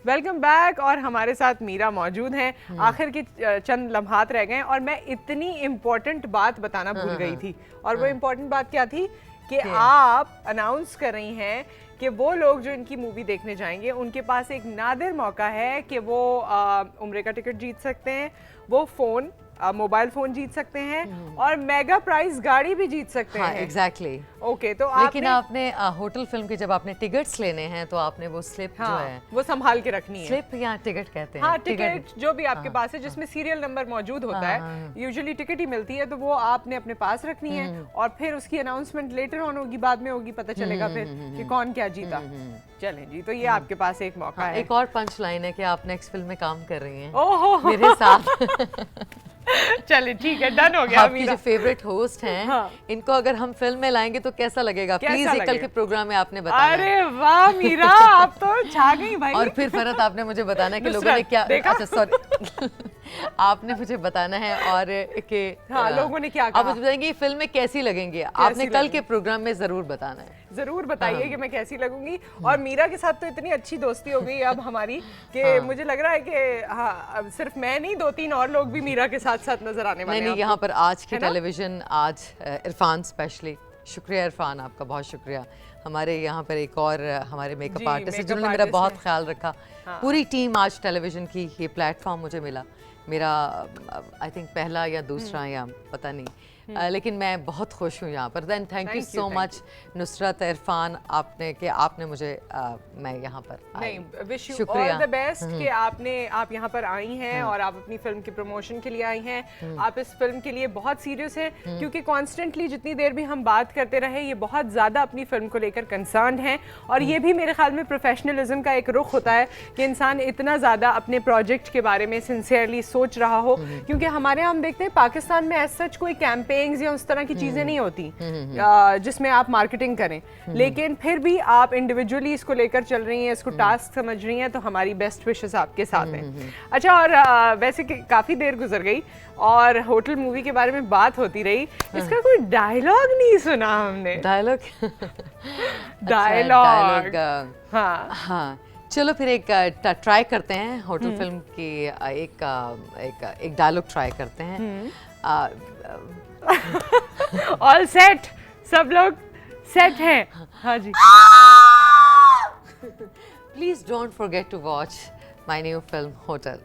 Welcome back, और हमारे साथ मीरा मौजूद हैं। आखिर के चंद लम्हात रह गए और मैं इतनी इम्पोर्टेंट बात बताना भूल गई थी, और वो इम्पोर्टेंट बात क्या थी कि आप अनाउंस कर रही हैं कि वो लोग जो इनकी मूवी देखने जाएंगे उनके पास एक नादिर मौका है कि वो उम्रे का टिकट जीत सकते हैं, वो फ़ोन, मोबाइल फ़ोन जीत सकते हैं, और मेगा प्राइज गाड़ी भी जीत सकते हैं। एग्जैक्टली। ओके, तो लेकिन आपने होटल फिल्म के जब आपने टिकट्स लेने हैं तो आपने वो स्लिप जो है वो संभाल के रखनी है। स्लिप या टिकट कहते हैं। हाँ, टिकट जो भी आपके पास है, जिसमें सीरियल नंबर मौजूद होता है, यूजुअली टिकट ही मिलती है, तो वो आपने अपने पास रखनी है, और फिर उसकी अनाउंसमेंट लेटर ऑन होगी, बाद में होगी, पता चलेगा फिर कि कौन क्या जीता। चलें जी, तो ये आपके पास एक मौका है। एक और पंच लाइन है कि आप नेक्स्ट फिल्म में काम कर रही हैं ओहो मेरे साथ। चलिए ठीक है, डन हो गया। आपकी जो फेवरेट होस्ट हैं, इनको अगर हम फिल्म में लाएंगे तो कैसा लगेगा? प्लीज ये कल के प्रोग्राम में आपने बताना। अरे वाह मीरा, आप तो छा गई भाई। और फिर फरत आपने मुझे बताना है कि लोगों ने क्या, अच्छा सॉरी आपने मुझे बताना है और कि लोगों ने क्या कहा। आप मुझे बताएंगे फिल्म में कैसी लगेंगी, आपने कल के प्रोग्राम में जरूर बताना है। जरूर बताइए कि मैं कैसी लगूंगी। और मीरा के साथ तो इतनी अच्छी दोस्ती हो गई अब हमारी कि मुझे लग रहा है कि सिर्फ मैं नहीं, 2-3 और लोग भी मीरा के साथ साथ नजर आने वाले हैं। नहीं, यहाँ पर आज की टेलीविजन, आज इरफान स्पेशली, शुक्रिया इरफान, आपका बहुत शुक्रिया। हमारे यहाँ पर एक और हमारे मेकअप आर्टिस्ट जिन्होंने मेरा बहुत ख्याल रखा। पूरी टीम आज टेलीविजन की, ये प्लेटफॉर्म मुझे मिला, मेरा आई थिंक पहला या दूसरा या पता नहीं, लेकिन मैं बहुत खुश हूँ यहाँ पर। Then thank you so much Nusrat, Irfan, आपने मुझे मैं यहाँ पर नहीं, wish you all the best कि आप यहाँ पर आई हैं और आप अपनी फिल्म की प्रमोशन के लिए आई हैं। आप इस फिल्म के लिए बहुत सीरियस हैं, क्योंकि कॉन्स्टेंटली जितनी देर भी हम बात करते रहे, ये बहुत ज़्यादा अपनी फिल्म को लेकर कंसर्न हैं, और ये भी मेरे ख्याल में प्रोफेशनलिज्म का एक रुख होता है कि इंसान इतना ज़्यादा अपने प्रोजेक्ट के बारे में सिंसियरली सोच रहा हो, क्योंकि हमारे यहाँ हम देखते हैं पाकिस्तान में एज सच कोई कैंपेन सेइंग्स या उस तरह की चीज़ें नहीं होती जिसमें आप मार्केटिंग करें, लेकिन फिर भी आप इंडिविजुअली इसको लेकर चल रही हैं, इसको टास्क समझ रही हैं, तो हमारी बेस्ट विशेस आपके साथ हैं। अच्छा, और वैसे काफ़ी देर गुजर गई और होटल मूवी के बारे में बात होती रही, इसका कोई डायलॉग नहीं सुना हमने। डायलॉग हाँ, चलो फिर एक ट्राई करते हैं होटल फिल्म की एक डायलॉग ट्राई करते हैं। ऑल सेट, सब लोग सेट हैं। हाँ जी। Please don't forget to watch my new film hotel.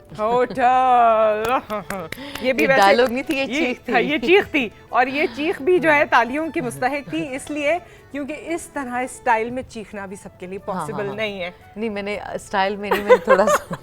ये भी डायलॉग नहीं थी, ये चीख थी। ये चीख थी, और ये चीख भी जो है तालियों की मुस्तहिक थी, इसलिए क्योंकि इस तरह स्टाइल में चीखना भी सबके लिए पॉसिबल नहीं है। नहीं, मैंने स्टाइल में नहीं, मैंने थोड़ा सा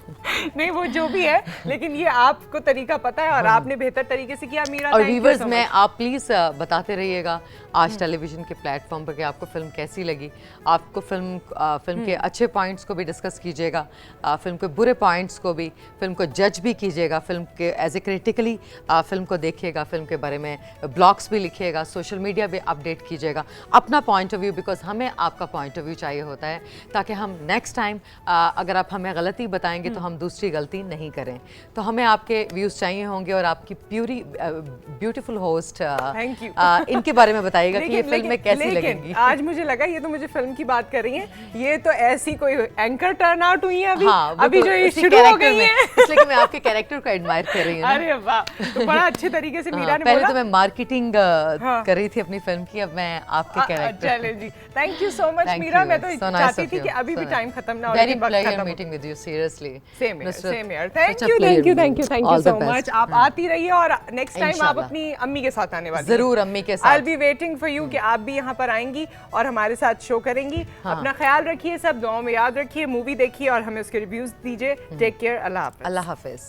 नहीं, वो जो भी है, लेकिन ये आपको तरीका पता है और आपने बेहतर तरीके से किया। मीरा, और व्यूअर्स में आप प्लीज बताते रहिएगा आज टेलीविजन के प्लेटफॉर्म पर कि आपको फिल्म कैसी लगी। आपको फिल्म के अच्छे पॉइंट्स को भी डिस्कस कीजिएगा, फिल्म के बुरे पॉइंट्स को भी, फिल्म को जज भी कीजिएगा, फिल्म के एज ए क्रिटिकली फिल्म को देखिएगा, फिल्म के बारे में ब्लॉग्स भी लिखिएगा, सोशल मीडिया भी अपडेट कीजिएगा अपना पॉइंट ऑफ व्यू, बिकॉज हमें आपका पॉइंट ऑफ व्यू चाहिए होता है ताकि हम नेक्स्ट टाइम अगर आप हमें गलती बताएंगे तो हम दूसरी गलती नहीं करें। तो हमें आपके व्यूज़ चाहिए होंगे और आपकी प्यूरी ब्यूटीफुल होस्ट इनके बारे में बताइएगा कि ये फिल्म में कैसी लगेगी। आज मुझे लगा ये तो मुझे फिल्म की बात कर रही हैं, ये तो ऐसी कोई एंकर टर्न आउट हुई है अभी। हाँ, अभी तो जो ये शुरू हो गई है, इसलिए कि मैं आपके कैरेक्टर को एडमायर कर रही हूँ। अरे वाह, तो बड़ा अच्छे तरीके से मीरा ने पहले बोला। तो मैं मार्केटिंग कर रही थी अपनी फिल्म की, अब मैं आपके कैरेक्टर। चलें जी, thank you so much Meera. मैं तो चाहती थी कि अभी भी टाइम खत्म ना हो, very pleasure meeting with you, seriously. Same here. Thank you so much. आप आती रहिए और नेक्स्ट टाइम आप अपनी अम्मी के साथ आने वाली हैं। जरूर अम्मी के साथ। I will be waiting for you कि आप भी यहाँ पर आएंगी और हमारे साथ शो करेंगी। अपना ख्याल रखिए, सब दुआओं में याद रखिए, मूवी देखिए और हमें उसके रिव्यूज दीजिए। टेक केयर, अल्लाह हाफिज। अल्लाह हाफिज।